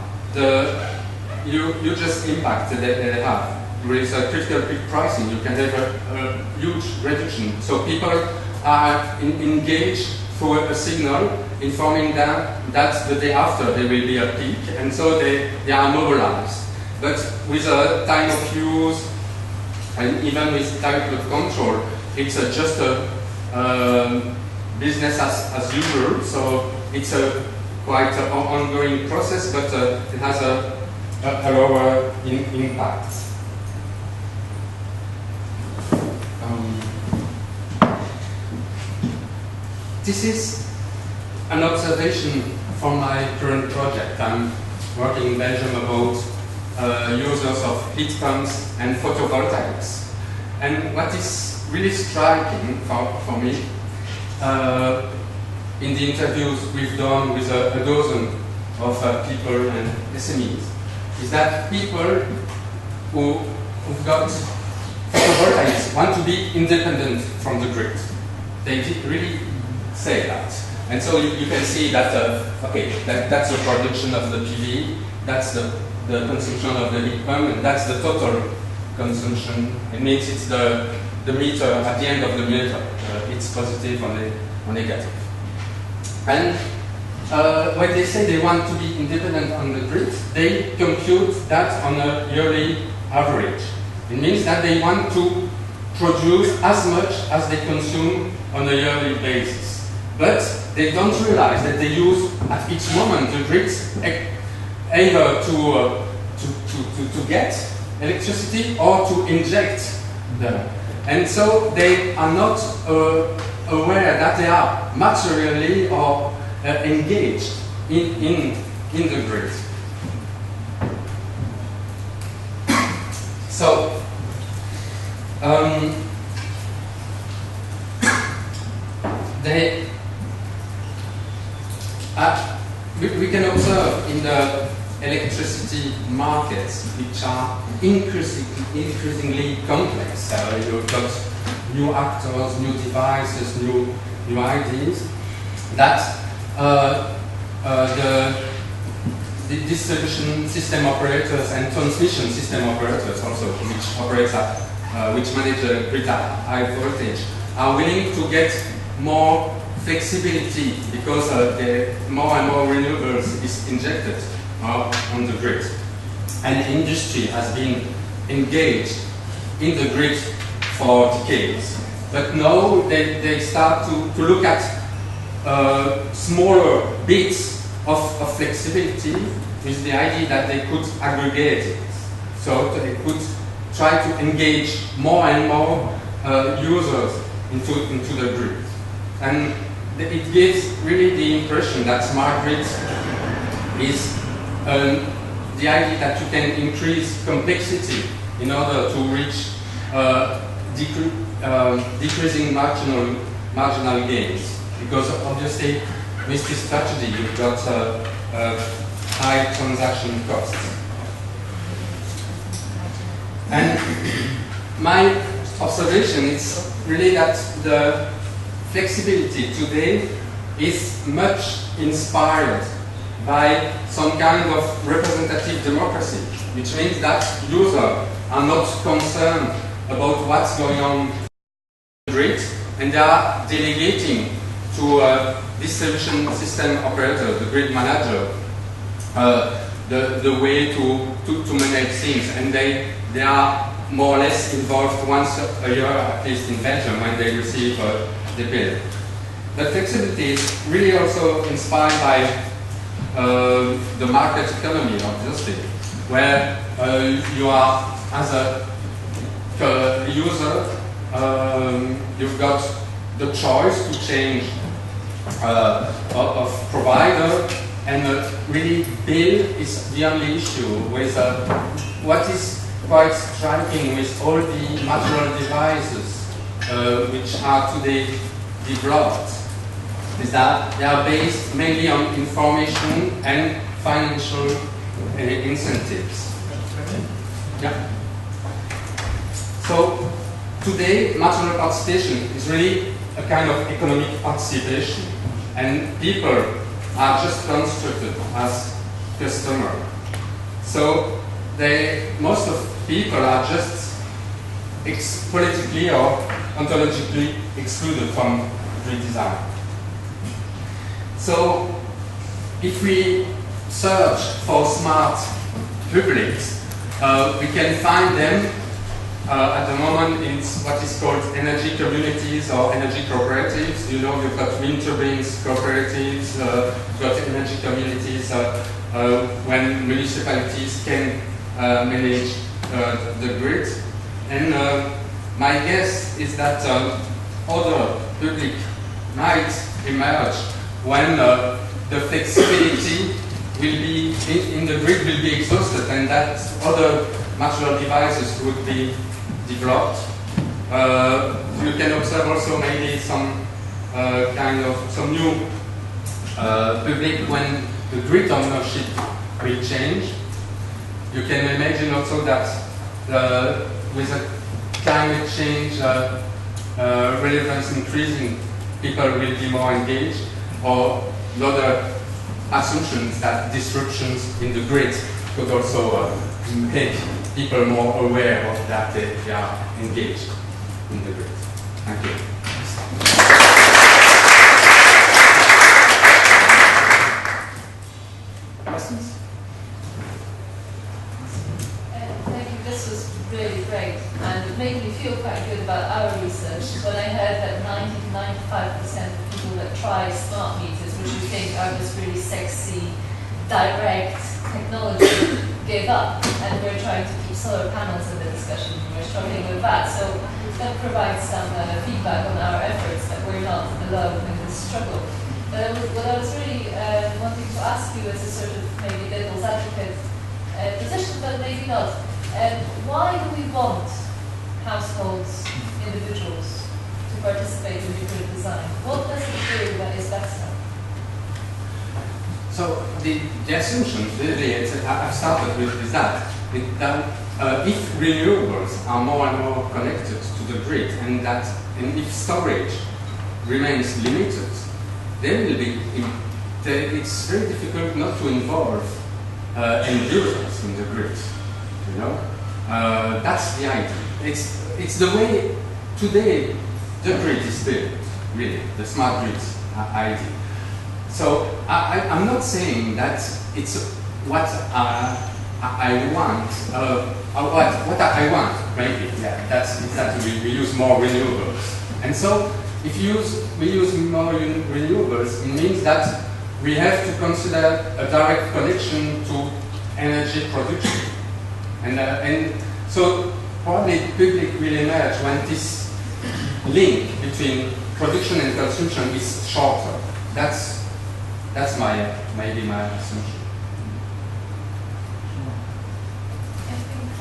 [SPEAKER 7] you just impact that they have. With critical peak pricing, you can have a huge reduction. So people are engaged through a signal informing them that the day after there will be a peak, and so they are mobilized. But with a time of use and even with time of control, it's just a business as usual. So it's a quite an ongoing process, but it has a lower impact. this is an observation from my current project. I'm working in Belgium about users of heat pumps and photovoltaics. And what is really striking for me in the interviews we've done with a dozen of people and SMEs is that people who've got photovoltaics want to be independent from the grid. They really say that. And so you can see that, that's the production of the PV, that's the consumption of the heat pump, and that's the total consumption. It means it's the meter at the end of the meter. It's positive or negative. And when they say they want to be independent on the grid, they compute that on a yearly average. It means that they want to produce as much as they consume on a yearly basis. But they don't realize that they use at each moment the grids either to get electricity or to inject them. And so they are not aware that they are materially or engaged in the grid. So, we can observe in the electricity markets, which are increasingly complex. You've got new actors, new devices, new ideas, that the distribution system operators and transmission system operators also, which manage grid high voltage, are willing to get more flexibility because more and more renewables is injected on the grid. And industry has been engaged in the grid for decades. But now they start to look at smaller bits of flexibility with the idea that they could aggregate it. So they could try to engage more and more users into the grid. And it gives really the impression that smart grid is the idea that you can increase complexity in order to reach decreasing marginal gains. Because obviously, with this strategy, you've got high transaction costs. And my observation is really that the flexibility today is much inspired by some kind of representative democracy, which means that users are not concerned about what's going on in the grid, and they are delegating to a distribution system operator, the grid manager, the way to manage things, and they are more or less involved once a year, at least in Belgium, when they receive the bill. But flexibility is really also inspired by the market economy, obviously, where you are, as a user, you've got the choice to change of provider, and really bill is the only issue. With what is quite striking with all the material devices which are today developed is that they are based mainly on information and financial incentives. Yeah. So today, material participation is really a kind of economic participation, and people are just constructed as customers. So most of people are just politically or ontologically excluded from grid design. So if we search for smart publics, we can find them at the moment in what is called energy communities or energy cooperatives. You know, you've got wind turbines cooperatives, you've got energy communities when municipalities can manage the grid. And my guess is that other public might emerge when the flexibility will be in the grid will be exhausted, and that other material devices would be developed. You can observe also maybe some some new public when the grid ownership will change. You can imagine also that with a climate change relevance increasing, people will be more engaged, or other assumptions that disruptions in the grid could also make people more aware of that they are engaged in the grid. Thank you.
[SPEAKER 1] Questions?
[SPEAKER 2] Thank you. This was really great, and it made me feel quite good about our research when I heard that 90 to 95% of people that try smart meters, which we think are this really sexy, direct technology, gave up, and we're trying to keep solar panels in the discussion. We're struggling with that, so that provides some feedback on our efforts that we're not alone in this struggle. But what I was really wanting to ask you as a sort of maybe devil's advocate position, but maybe not. Why do we want households, individuals, to participate in grid design? What does it do that is better?
[SPEAKER 7] So the assumption really, I've started with that. If renewables are more and more connected to the grid, and if storage remains limited, there will be. It's very difficult not to involve end users in the grid. You know, that's the idea. It's the way today the grid is built. Really, the smart grid idea. So I'm not saying that it's what I want. What I want, maybe. Yeah, that's that we use more renewables. And so if we use more renewables, it means that we have to consider a direct connection to energy production. And so probably public will emerge when this link between production and consumption is shorter. That's maybe my assumption.
[SPEAKER 2] I think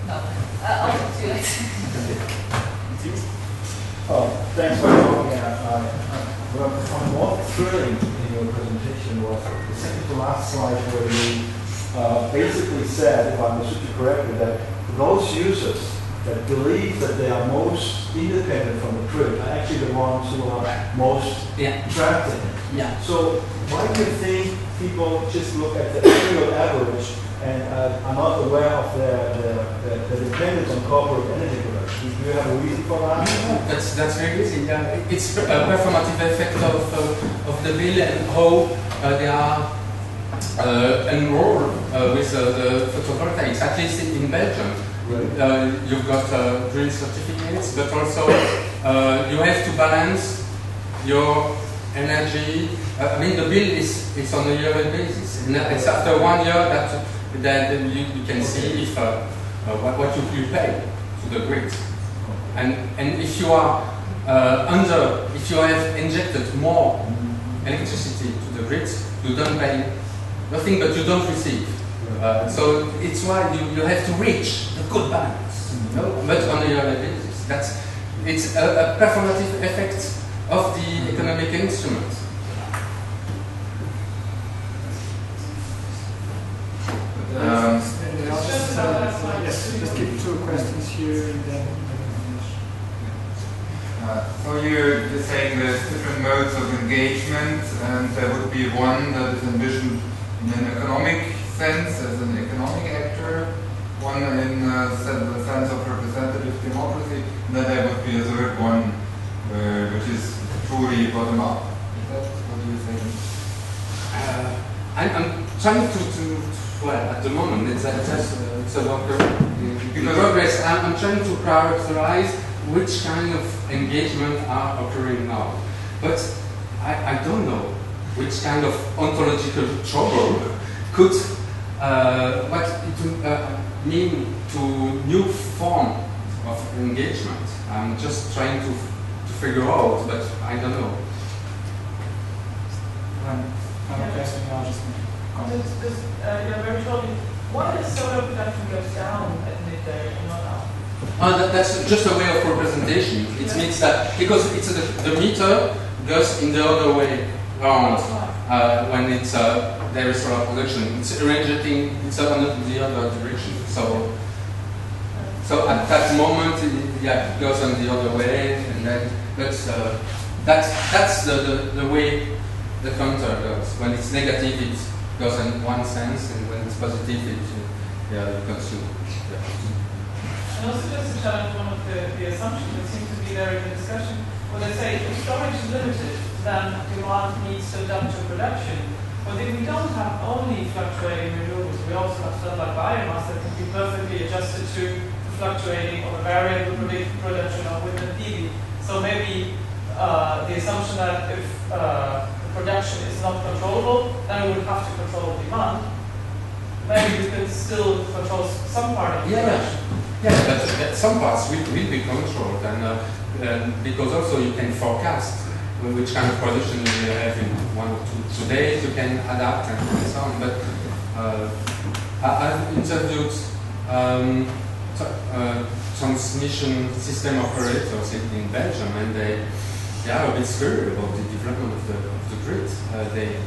[SPEAKER 2] no. I'll talk to you later.
[SPEAKER 9] Thanks for talking. What I found more thrilling in your presentation was the second to last slide where you basically said, if I understood you correctly, that those users that believe that they are most independent from the grid are actually the ones who are most trapped in it.
[SPEAKER 7] Yeah.
[SPEAKER 9] So why do you think people just look at the annual average and are not aware of their dependence on corporate energy production? Do you have a reason for that?
[SPEAKER 7] That's very easy. It's a performative effect of the bill and how they are enrolled with the photovoltaics. At least in Belgium, you've got green certificates, but also you have to balance your energy. I mean, the bill is on a yearly basis. And it's after 1 year that you can see if what you pay to the grid. And if you are if you have injected more electricity to the grid, you don't pay nothing, but you don't receive. So it's why you have to reach the good balance, but on a yearly basis. It's a performative effect of the economic instrument.
[SPEAKER 1] Just keep 2 questions here and then.
[SPEAKER 10] So you're just saying there's different modes of engagement, and there would be one that is envisioned in an economic sense as an economic actor, one in the sense of representative democracy, and then there would be a third one which is truly bottom-up. Is that what you're saying?
[SPEAKER 7] I'm trying to well, at the moment, it's a work in progress. I'm trying to prioritize which kind of engagement are occurring now. But I don't know which kind of ontological trouble could what it would mean to new form of engagement. I'm just trying to figure out, but I don't know.
[SPEAKER 1] Another question, I'll just comment.
[SPEAKER 11] You're very shortly. Why does solar production goes down at midday and not up?
[SPEAKER 7] That's just a way of representation. It means that because it's the meter goes in the other way around when it's there is solar production. It's originating it's on the other direction. So at that moment, it goes on the other way, and then that's the way the counter goes. When it's negative, it goes in one sense, and when it's positive, it consumes.
[SPEAKER 11] And also just to challenge one of the assumptions that seems to be there in the discussion, where they say if storage is limited, then demand needs to adapt to production. But if we don't have only fluctuating renewables, we also have stuff like biomass that can be perfectly adjusted to fluctuating or a variable production of wind and PV. So maybe the assumption that if production is not controllable, then we would have to control demand. Maybe we can still control some part of the production.
[SPEAKER 7] But some parts will be controlled, and because also you can forecast which kind of production you will have in 1 or 2 days, you can adapt and so on. But I've interviewed transmission system operators in Belgium, and they are a bit scared about the development of the grid.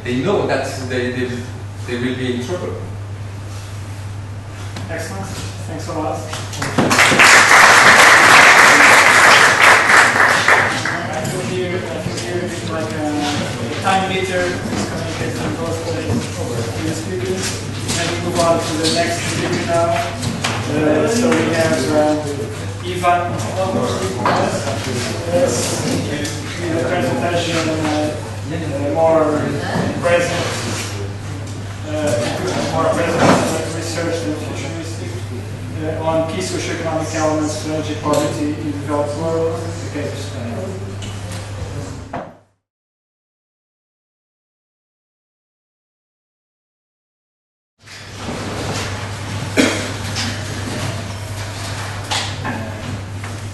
[SPEAKER 7] They know that they will be in trouble.
[SPEAKER 1] Excellent. Thanks a lot. I feel here it's like a time meter is communicated in both ways to the speakers. And we move on to the next speaker now. So we have Iván Lopez. The presentation more present research and futuristic on key socio-economic elements of energy poverty in the developed world, the case of Spain.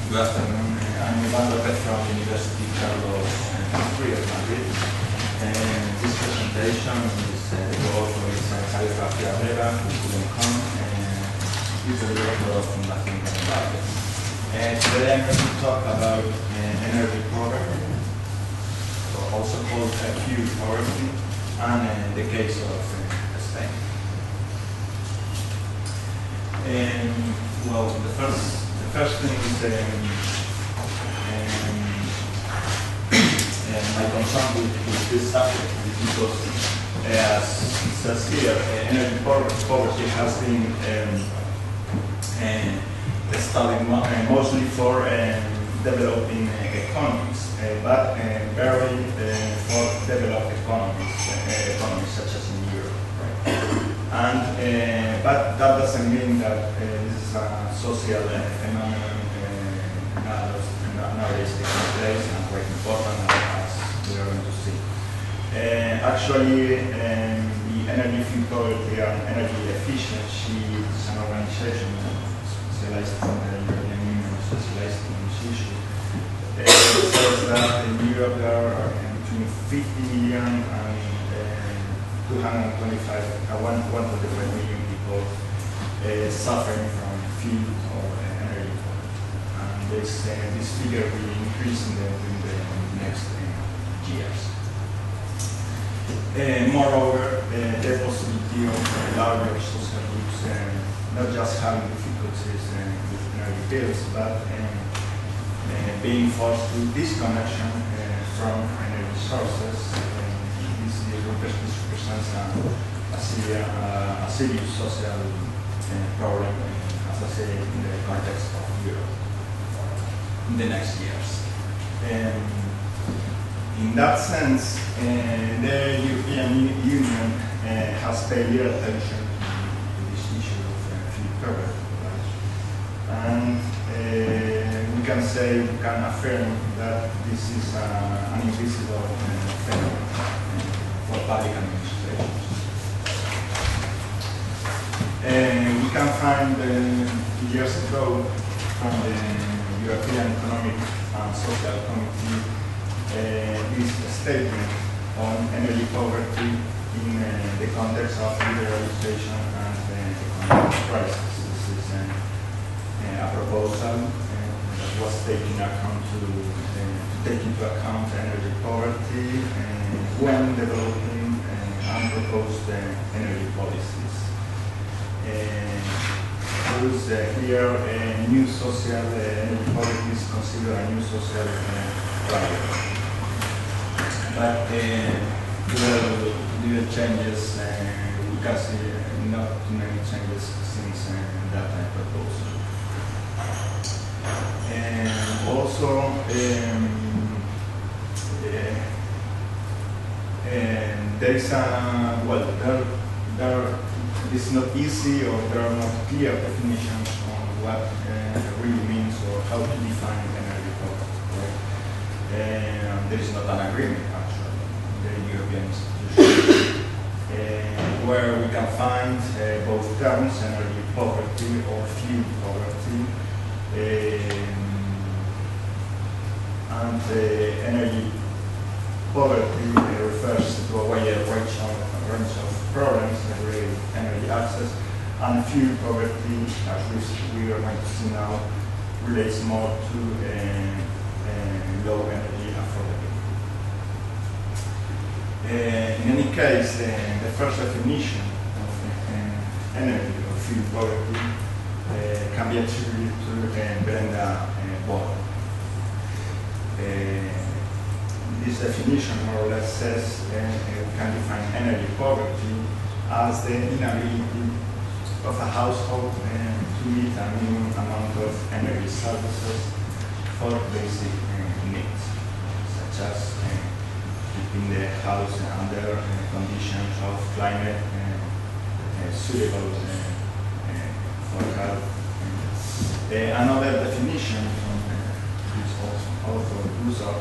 [SPEAKER 12] Good afternoon. I'm Iván Lopez from University Carlos III of Madrid. This presentation is Javier García Breva, who couldn't come, he's the director of Fundación Renovables. Today I'm going to talk about energy poverty, also called acute poverty, and the case of Spain. Well, the first thing is my concern with this subject is because, as it says here, energy poverty has been studied mostly for developing economies, but barely for developed economies such as in Europe. Right? And but that doesn't mean that this is a social phenomenon nowadays taking place and quite important, as we are going to see. Actually, the Energy Field Poverty and Energy Efficiency is an organization specialized in the European Union, specialized in this issue. It says that in Europe there are between 50 million and 125 million people suffering from field or energy poverty. And this figure will increase in the next years. Moreover, the possibility of larger social groups not just having difficulties with energy bills, but being forced to disconnection from energy sources. This represents a serious social problem, as I say, in the context of Europe in the next years. In that sense, the European Union has paid little attention to this issue of field poverty. And we can affirm that this is an invisible phenomenon for public administrations. We can find years ago from the European Economic and Social Committee this statement on energy poverty in the context of liberalization and economic crisis. This is a proposal that was taking account to take into account energy poverty when developing unproposed energy policies. Here, new social energy poverty is considered a new social problem. But little changes, we can see not too many changes since that proposal. And also, there is it's not easy, or there are not clear definitions on what really means or how to define energy poverty. There is not an agreement actually in the European institutions where we can find both terms, energy poverty or fuel poverty, and energy poverty refers to a wider range of problems related with energy access, and fuel poverty, as we are going to see now, relates more to low energy affordability. In any case, the first definition of energy or fuel poverty can be attributed to Brenda Bohr. This definition more or less says we can define energy poverty as the inability of a household to meet a minimum amount of energy services for basic needs, such as keeping the house under conditions of climate suitable for health. Another definition from which also Users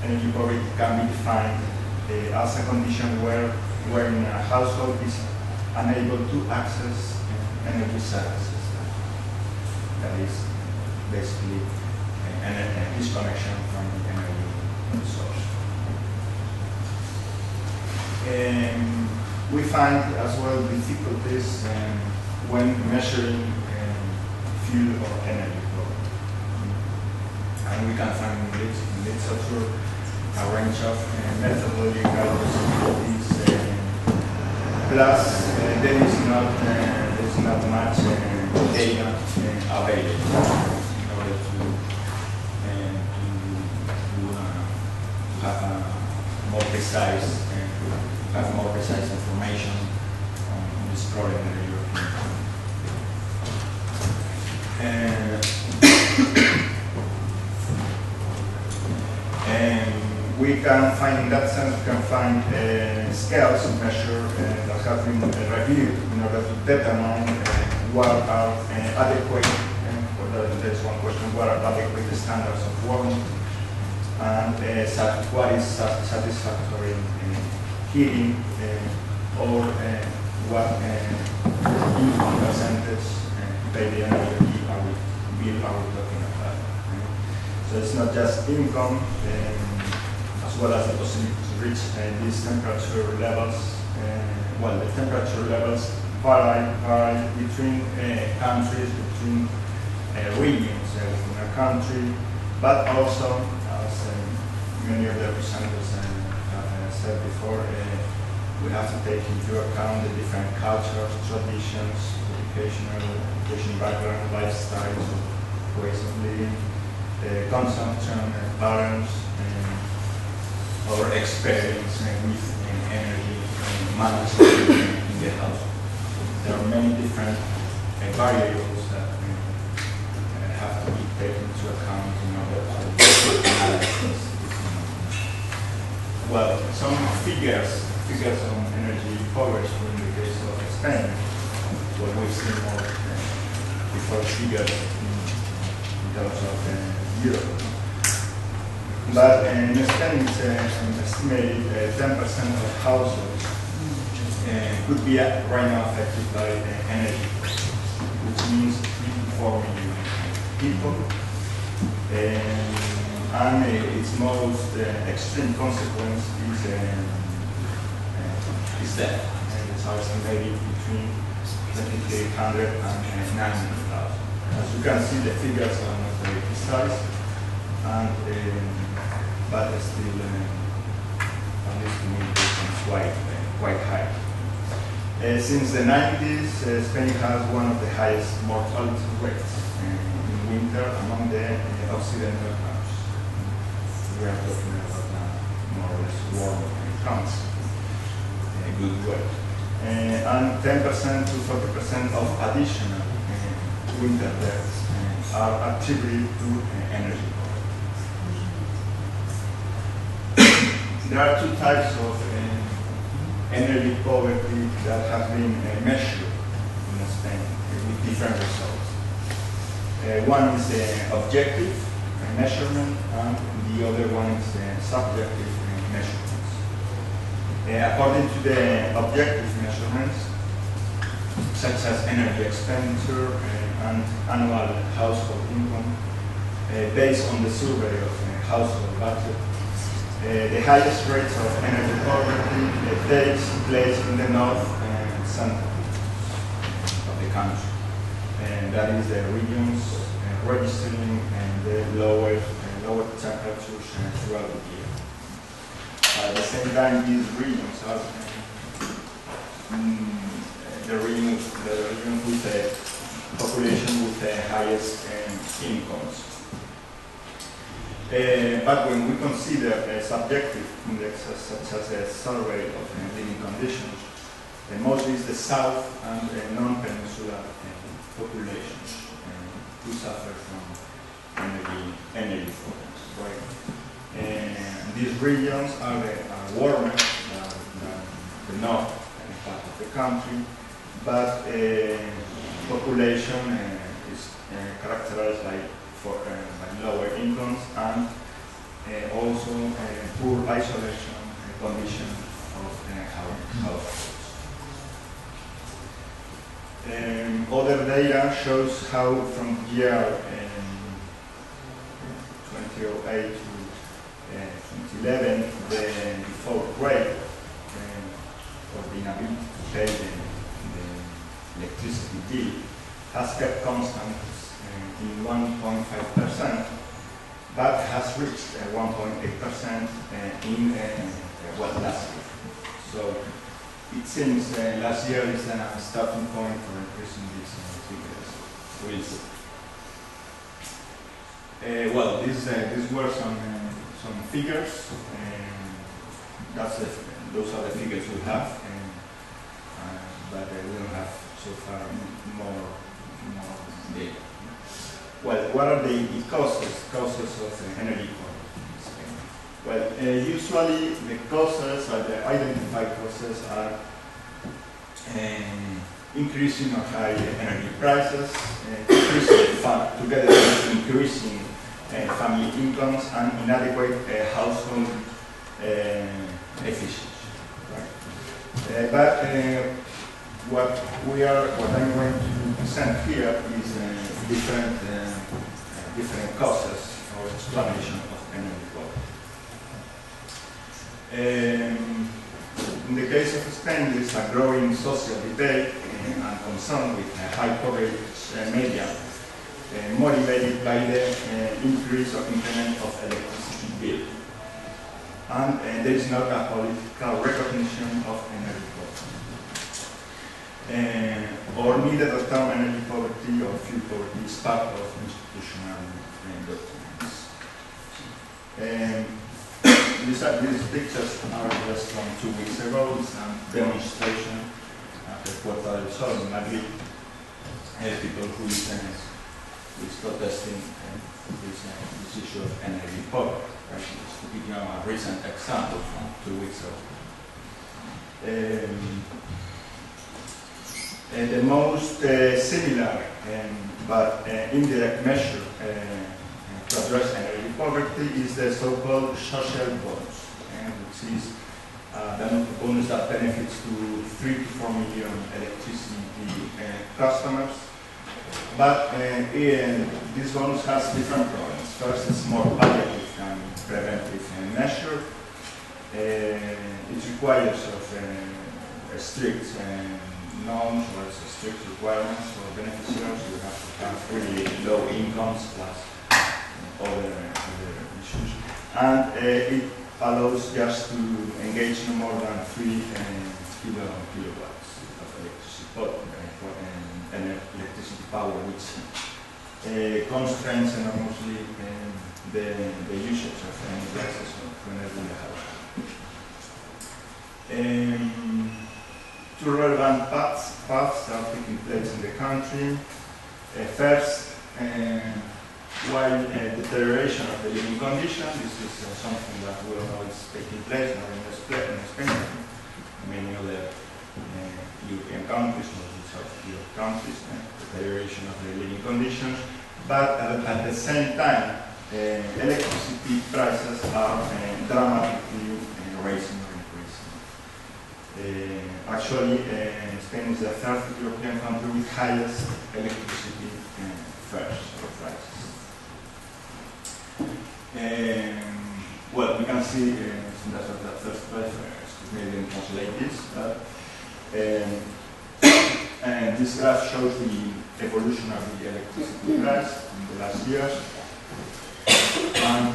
[SPEAKER 12] energy poverty can be defined as a condition wherein a household is unable to access energy services. That is basically a disconnection from the energy source. We find as well difficulties when measuring fuel or energy poverty. And we can find in literature a range of methodological possibilities. Plus, there is not much data available in order to have more precise information on this problem in the European Union. We can find, in that sense, we can find scales of measure that have been reviewed in order to determine what are adequate, there's one question, what are adequate standards of warming, and what is satisfactory heating, or what income percentage by the energy bill are we talking about. So it's not just income, as well as the possibility to reach these temperature levels. The temperature levels vary between countries, between regions within a country, but also, as many of the representatives have said before, we have to take into account the different cultures, traditions, education background, lifestyles, ways of living, consumption patterns, or experience with energy management in the house. There are many different variables that have to be taken into account in order to analyze this. Well, some figures on energy poverty in the case of Spain. What we've seen more before figures in terms of Europe. But in Spain, it's estimated 10% of households could be right now affected by energy, which means 3 to 4 million people. And its most extreme consequence is death. It's estimated between 2,800 and 900,000. As you can see, the figures are not very precise, and but still, at least to me, it's quite high. Since the 90s, Spain has one of the highest mortality rates in winter among the Occidental countries. We are talking about more or less warm countries, good weather. And 10% to 40% of additional winter deaths are attributed to energy poverty. There are two types of energy poverty that have been measured in Spain with different results. One is objective measurement, and the other one is subjective measurements. According to the objective measurements, such as energy expenditure and annual household income, based on the survey of household budget, the highest rates of energy poverty takes place in the north and center of the country. And that is the regions registering the lower temperatures throughout the year. At the same time, these regions are the region with the population with the highest incomes. But when we consider subjective indexes such as the survey of living conditions, mostly it's the south and non-peninsular populations who suffer from energy problems. Right? These regions are warmer than the north part of the country, but population is characterized by lower incomes and also poor isolation condition of households. Other data shows how from year 2008 to 2011 the default rate for the inability to pay the electricity bill has kept constant in 1.5%, but has reached 1.8% in last year. So it seems last year is a starting point for increasing these figures. These were some figures. Those are the figures we have, but we don't have so far more data. Well, what are the causes of energy poverty? Well, usually the causes, or the identified causes, are increasing or high energy prices, together with increasing family incomes and inadequate household efficiency. Right? But what I'm going to present here is different causes or explanation of energy poverty. In the case of Spain, there is a growing social debate and concern with high coverage media, motivated by the increase or increment of electricity bill. And there is not a political recognition of energy poverty. Or neither the term energy poverty or fuel poverty is part of institutional documents. These pictures are just from 2 weeks ago. It's a demonstration at the Puerta del Sol in Madrid. People who is protesting this issue of energy poverty. Right? Just to give you a recent example from 2 weeks ago. The most similar but indirect measure to address energy poverty is the so-called social bonus, which is the bonus that benefits to 3 to 4 million electricity customers. But this bonus has different problems. First, it's more palliative than preventive measure. It requires of strict norms or strict requirements for beneficiaries. You have to have really low incomes plus other issues. And it allows just to engage no more than 3 kilowatts of electricity power, which constrains enormously the usage of energy devices to energy in the house. Two relevant paths are taking place in the country. First, while deterioration of the living conditions, this is something that we all know is taking place now in Spain, many other European countries, mostly South European countries, deterioration of the living conditions, but at the same time, electricity prices are dramatically rising or increasing. Actually, Spain is the third European country with highest electricity fares or prices. Well, we can see that first slide, maybe translate this, and this graph shows the evolution of the electricity price in the last years. And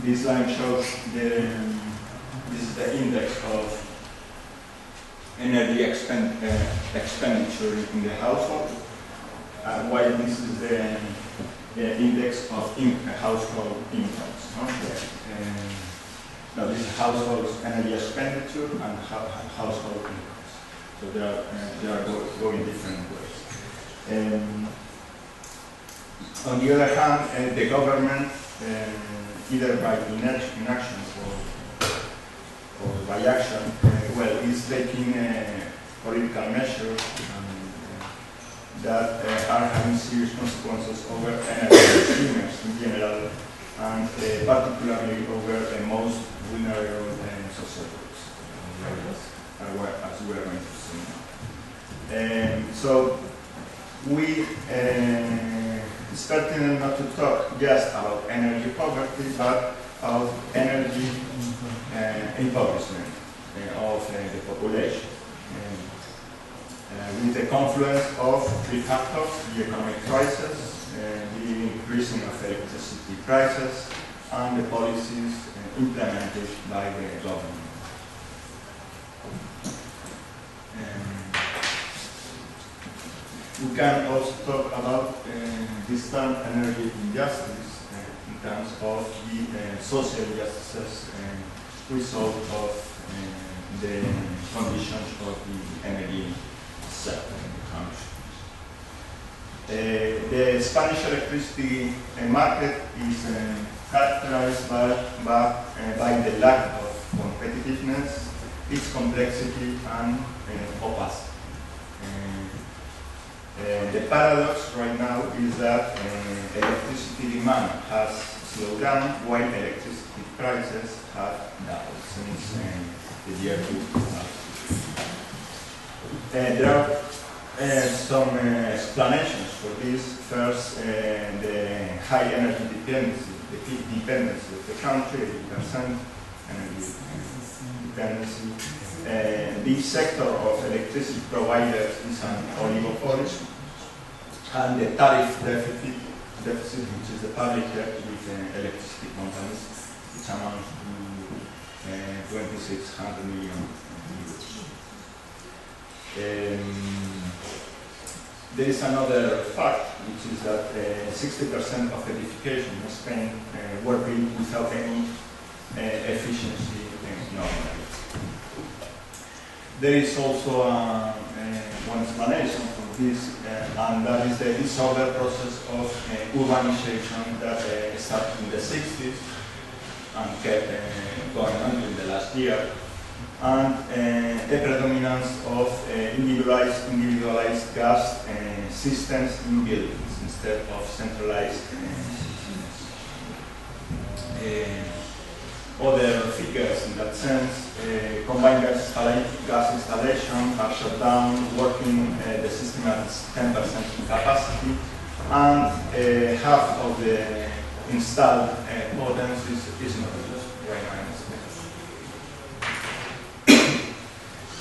[SPEAKER 12] this line shows this is the index of energy expenditure in the household, while this is the index of household incomes. No, this is household energy expenditure and household incomes. So they are going different ways. On the other hand, the government, either by inaction or by action, well, is taking political measures that are having serious consequences over energy consumers in general, and particularly over the most vulnerable social groups, as we are going to see now. So we it's pertinent not to talk just about energy poverty, but about energy impoverishment of the population. With the confluence of 3 factors: the economic crisis, the increasing of electricity prices, and the policies implemented by the government. We can also talk about this term energy injustice in terms of the social injustices result of the conditions of the energy sector in the country. The Spanish electricity market is characterized by the lack of competitiveness, its complexity, and opacity. The paradox right now is that electricity demand has slowed down while electricity prices have doubled since the year 2000. There are some explanations for this. First, the high energy dependency, the peak dependency of the country, 80% energy dependency. The sector of electricity providers is an oligopoly, and the tariff deficit, which is the public debt with electricity companies, which amounts to 2,600 million euros. There is another fact, which is that 60% of edification in Spain were built without any efficiency normally. There is also one explanation for this, and that is the disorder process of urbanization that started in the 60s and kept going on in the last year, and the predominance of individualized gas systems in buildings instead of centralized systems. Other figures in that sense, combined gas installation are shut down, working, the system approximately 10% in capacity, and half of the installed potence is not used right now in Spain.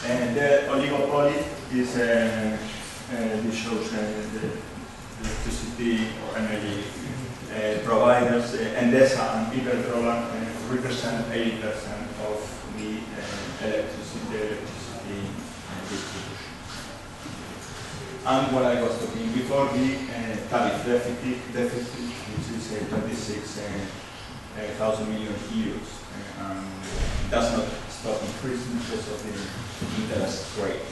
[SPEAKER 12] And the oligopoly is this shows the electricity or energy providers. Endesa and Iberdrola represent 80% of the electricity distribution. And what I was talking before, the tariff deficit, which is 26,000 million euros, and does not stop increasing because of the interest rate.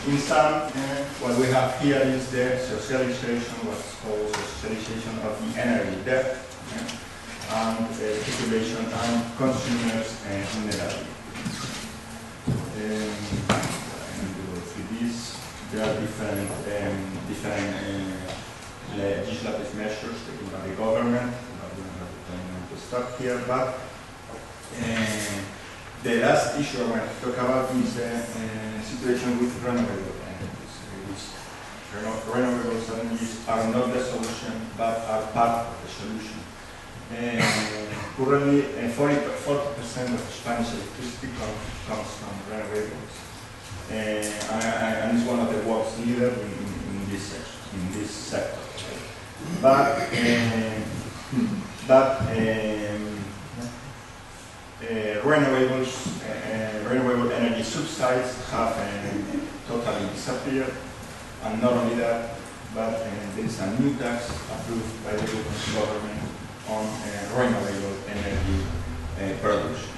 [SPEAKER 12] In sum, what we have here is the socialization, what's called socialization of the energy debt, and population and consumers vulnerability. There are different legislative measures taken by the government. I don't have the time to stop here, but the last issue I want to talk about is the situation with renewable energies. Renewable energies are not the solution, but are part of the solution. Currently, 40% of Spanish electricity comes from renewables, and is one of the world's leaders in this sector. But renewable energy subsidies have totally disappeared, and not only that, but there is a new tax approved by the government on renewable energy production.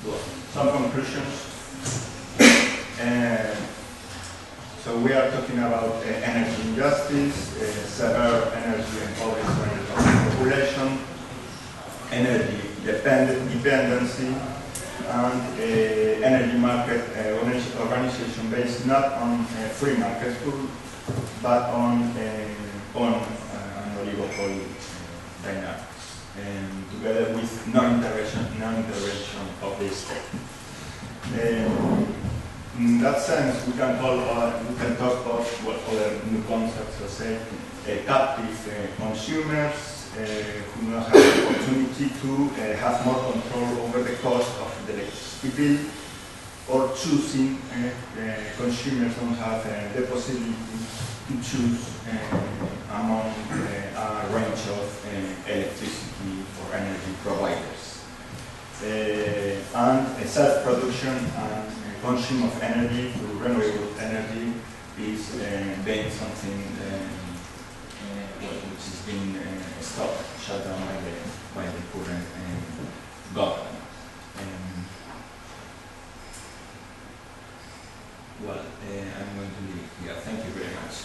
[SPEAKER 12] Well, some conclusions. So we are talking about energy injustice, severe energy impoverishment of the population, energy dependency, and energy market organization based not on free market rules, but on an oligopoly dynamics, and together with non-intervention of the state. In that sense, we can talk about what other new concepts, let's say, captive consumers who now have the opportunity to have more control over the cost of the electricity bill, or choosing consumers don't have the possibility to choose among a range of electricity or energy providers. And self-production and consumption of energy through renewable energy is being something which has been stopped, shut down by the current government. Well, I'm going to leave here. Thank you very much.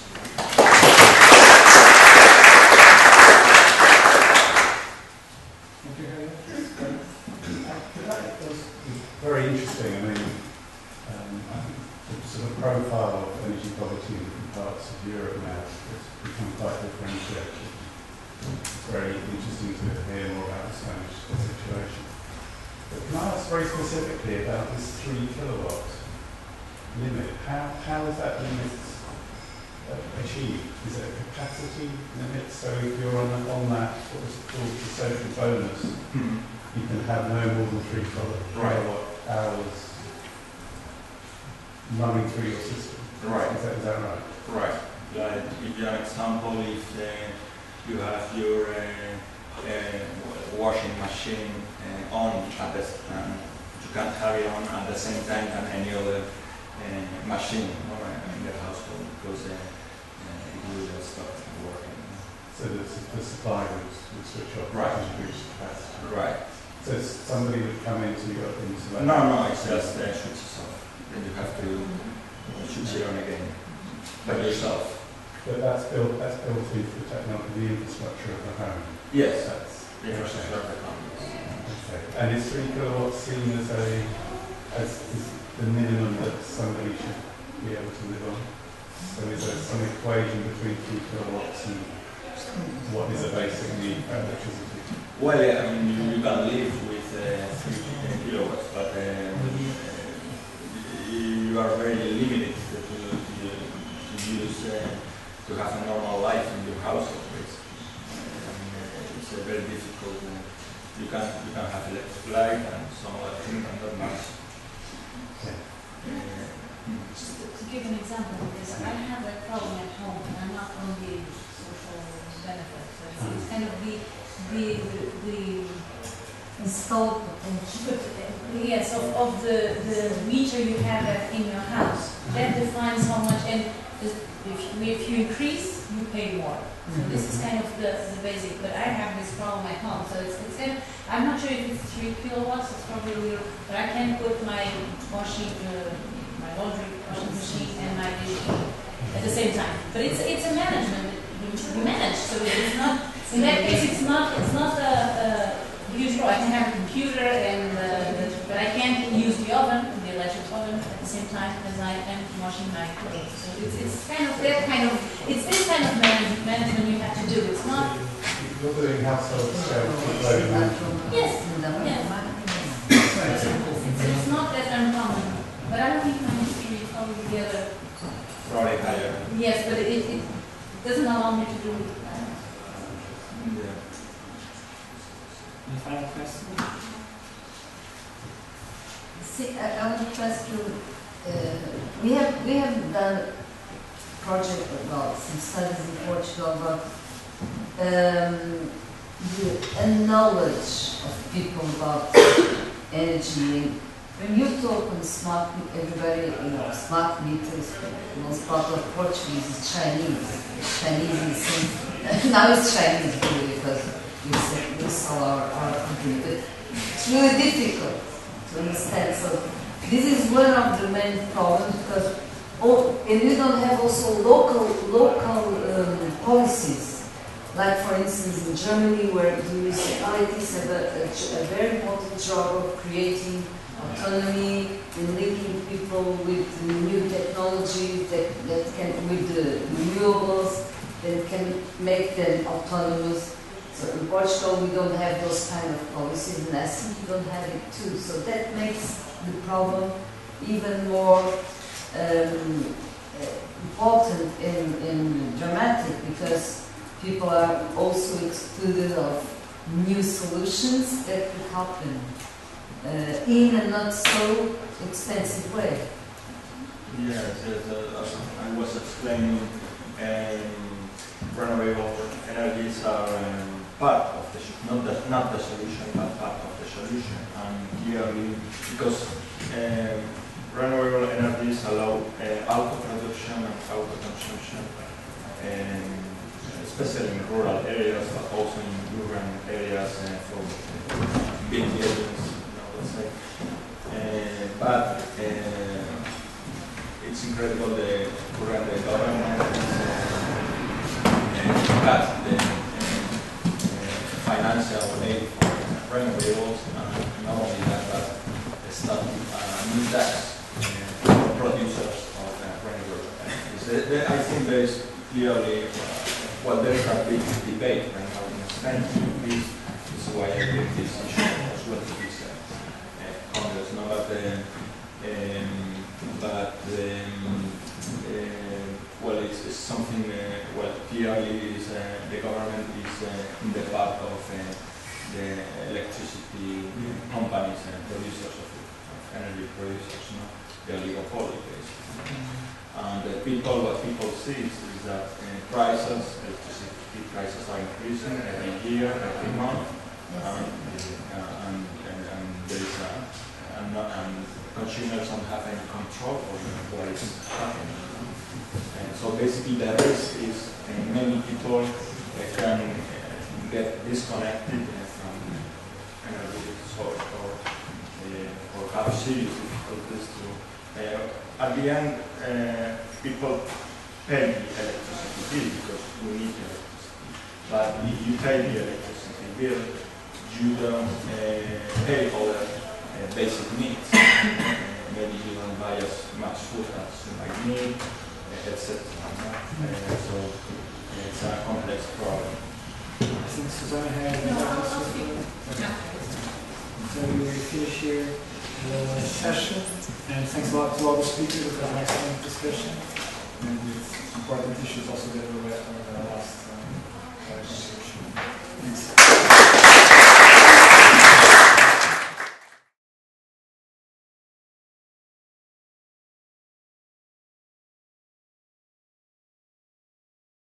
[SPEAKER 4] Thank you, Javier. That was very interesting. I mean, I think the sort of profile of energy poverty in different parts of Europe now has become quite differentiated. It's very interesting to hear more about the Spanish situation. But can I ask very specifically about this 3 kilowatt limit? How is that limit achieved? Is it a capacity limit? So if you're on that, what is called the social bonus, you can have no more than 3 kilowatt hours running through your system.
[SPEAKER 12] Right.
[SPEAKER 4] Is that right?
[SPEAKER 12] Right. Like, if you have an example, if you have your washing machine on at the you can't have it on at the same time than any other machine in the household, because it will stop working.
[SPEAKER 4] So the supply would switch off.
[SPEAKER 12] Right.
[SPEAKER 4] Capacity.
[SPEAKER 12] Right.
[SPEAKER 4] So somebody would come into your installation?
[SPEAKER 12] No, it's just switches off. Then you have to switch it on again by yourself.
[SPEAKER 4] But that's built into the technology, the infrastructure of the home.
[SPEAKER 12] Yes.
[SPEAKER 4] That's
[SPEAKER 12] the infrastructure of the home.
[SPEAKER 4] Okay. And is 3 kilowatts seen as the minimum that somebody should be able to live on? So is there some equation between 3 kilowatts and What is a basic need for electricity?
[SPEAKER 12] Well, I mean, you can live with 3 kilowatts, but you are very limited to use to have a normal life in your household. It's very difficult. You can have electric light and some other things, and not much.
[SPEAKER 2] Just to give an example, because I have that problem at home, and I'm not on the social benefits. It's kind of the installed yes of the meter you have in your house. That defines how much, and if you increase, you pay more. So this is kind of the basic. But I have this problem at home, so it's kind of, I'm not sure if it's 3 kilowatts. It's probably a little, but I can put my washing. My laundry washing machine and my dishwasher at the same time. But it's a management. You manage, so it's not. In that case, it's not a huge role. I can have a computer, but I can't use the oven, the electric oven, at the same time as I am washing my clothes. So it's kind of that kind of. It's this kind of management you have to do. It's not.
[SPEAKER 4] You're doing household scale load management.
[SPEAKER 2] Yes. It's not that uncommon. But I don't think my history is probably the other.
[SPEAKER 12] Probably higher.
[SPEAKER 2] Yes, but it doesn't allow me to do that.
[SPEAKER 12] Yeah.
[SPEAKER 1] Any final question?
[SPEAKER 13] See, I want to ask you. We have done a project about some studies in Portugal about the knowledge of people about energy. When you talk on smart, everybody, smart meters, most part of Portuguese is Chinese. Chinese is now it's Chinese really because we saw our computer. It's really difficult to understand. So this is one of the main problems because, and we don't have also local policies. Like for instance in Germany, where the municipalities have a very important job of creating autonomy and linking people with new technology that can, with the renewables, that can make them autonomous. So in Portugal we don't have those kind of policies, and I think we don't have it too. So that makes the problem even more important and dramatic, because people are also excluded of new solutions that could help them. In a not so expensive way.
[SPEAKER 12] Yes, I was explaining, renewable energies are part of the not the solution, but part of the solution. And here, because renewable energies allow auto-production and auto-consumption, especially in rural areas, but also in urban areas for big buildings. But it's incredible the current government cut the financial aid for renewables, and not only that, but starting a new tax for producers of renewable energies. I think there is clearly, well, there is a big debate right now in Spain. This is why I think this issue as well to be Congress, no, well, it's something. Well, clearly, is the government is in the part of the electricity companies and producers of energy producers, no, the oligopoly basically. And what people see is that electricity prices are increasing every year, every month, and there is and consumers don't have any control over what is happening. And so basically the risk is many people can get disconnected from energy source or have serious difficulties to, at the end, people pay the electricity bill because we need electricity. But if you pay the electricity bill, you don't pay other basic needs. Maybe you don't buy as much food as you might need, etc. So it's a complex problem.
[SPEAKER 1] Susana had anything else to say? So we finish here the session, and thanks a lot to all the speakers for an excellent discussion, and with important issues also that were raised on the last conversation. Thanks.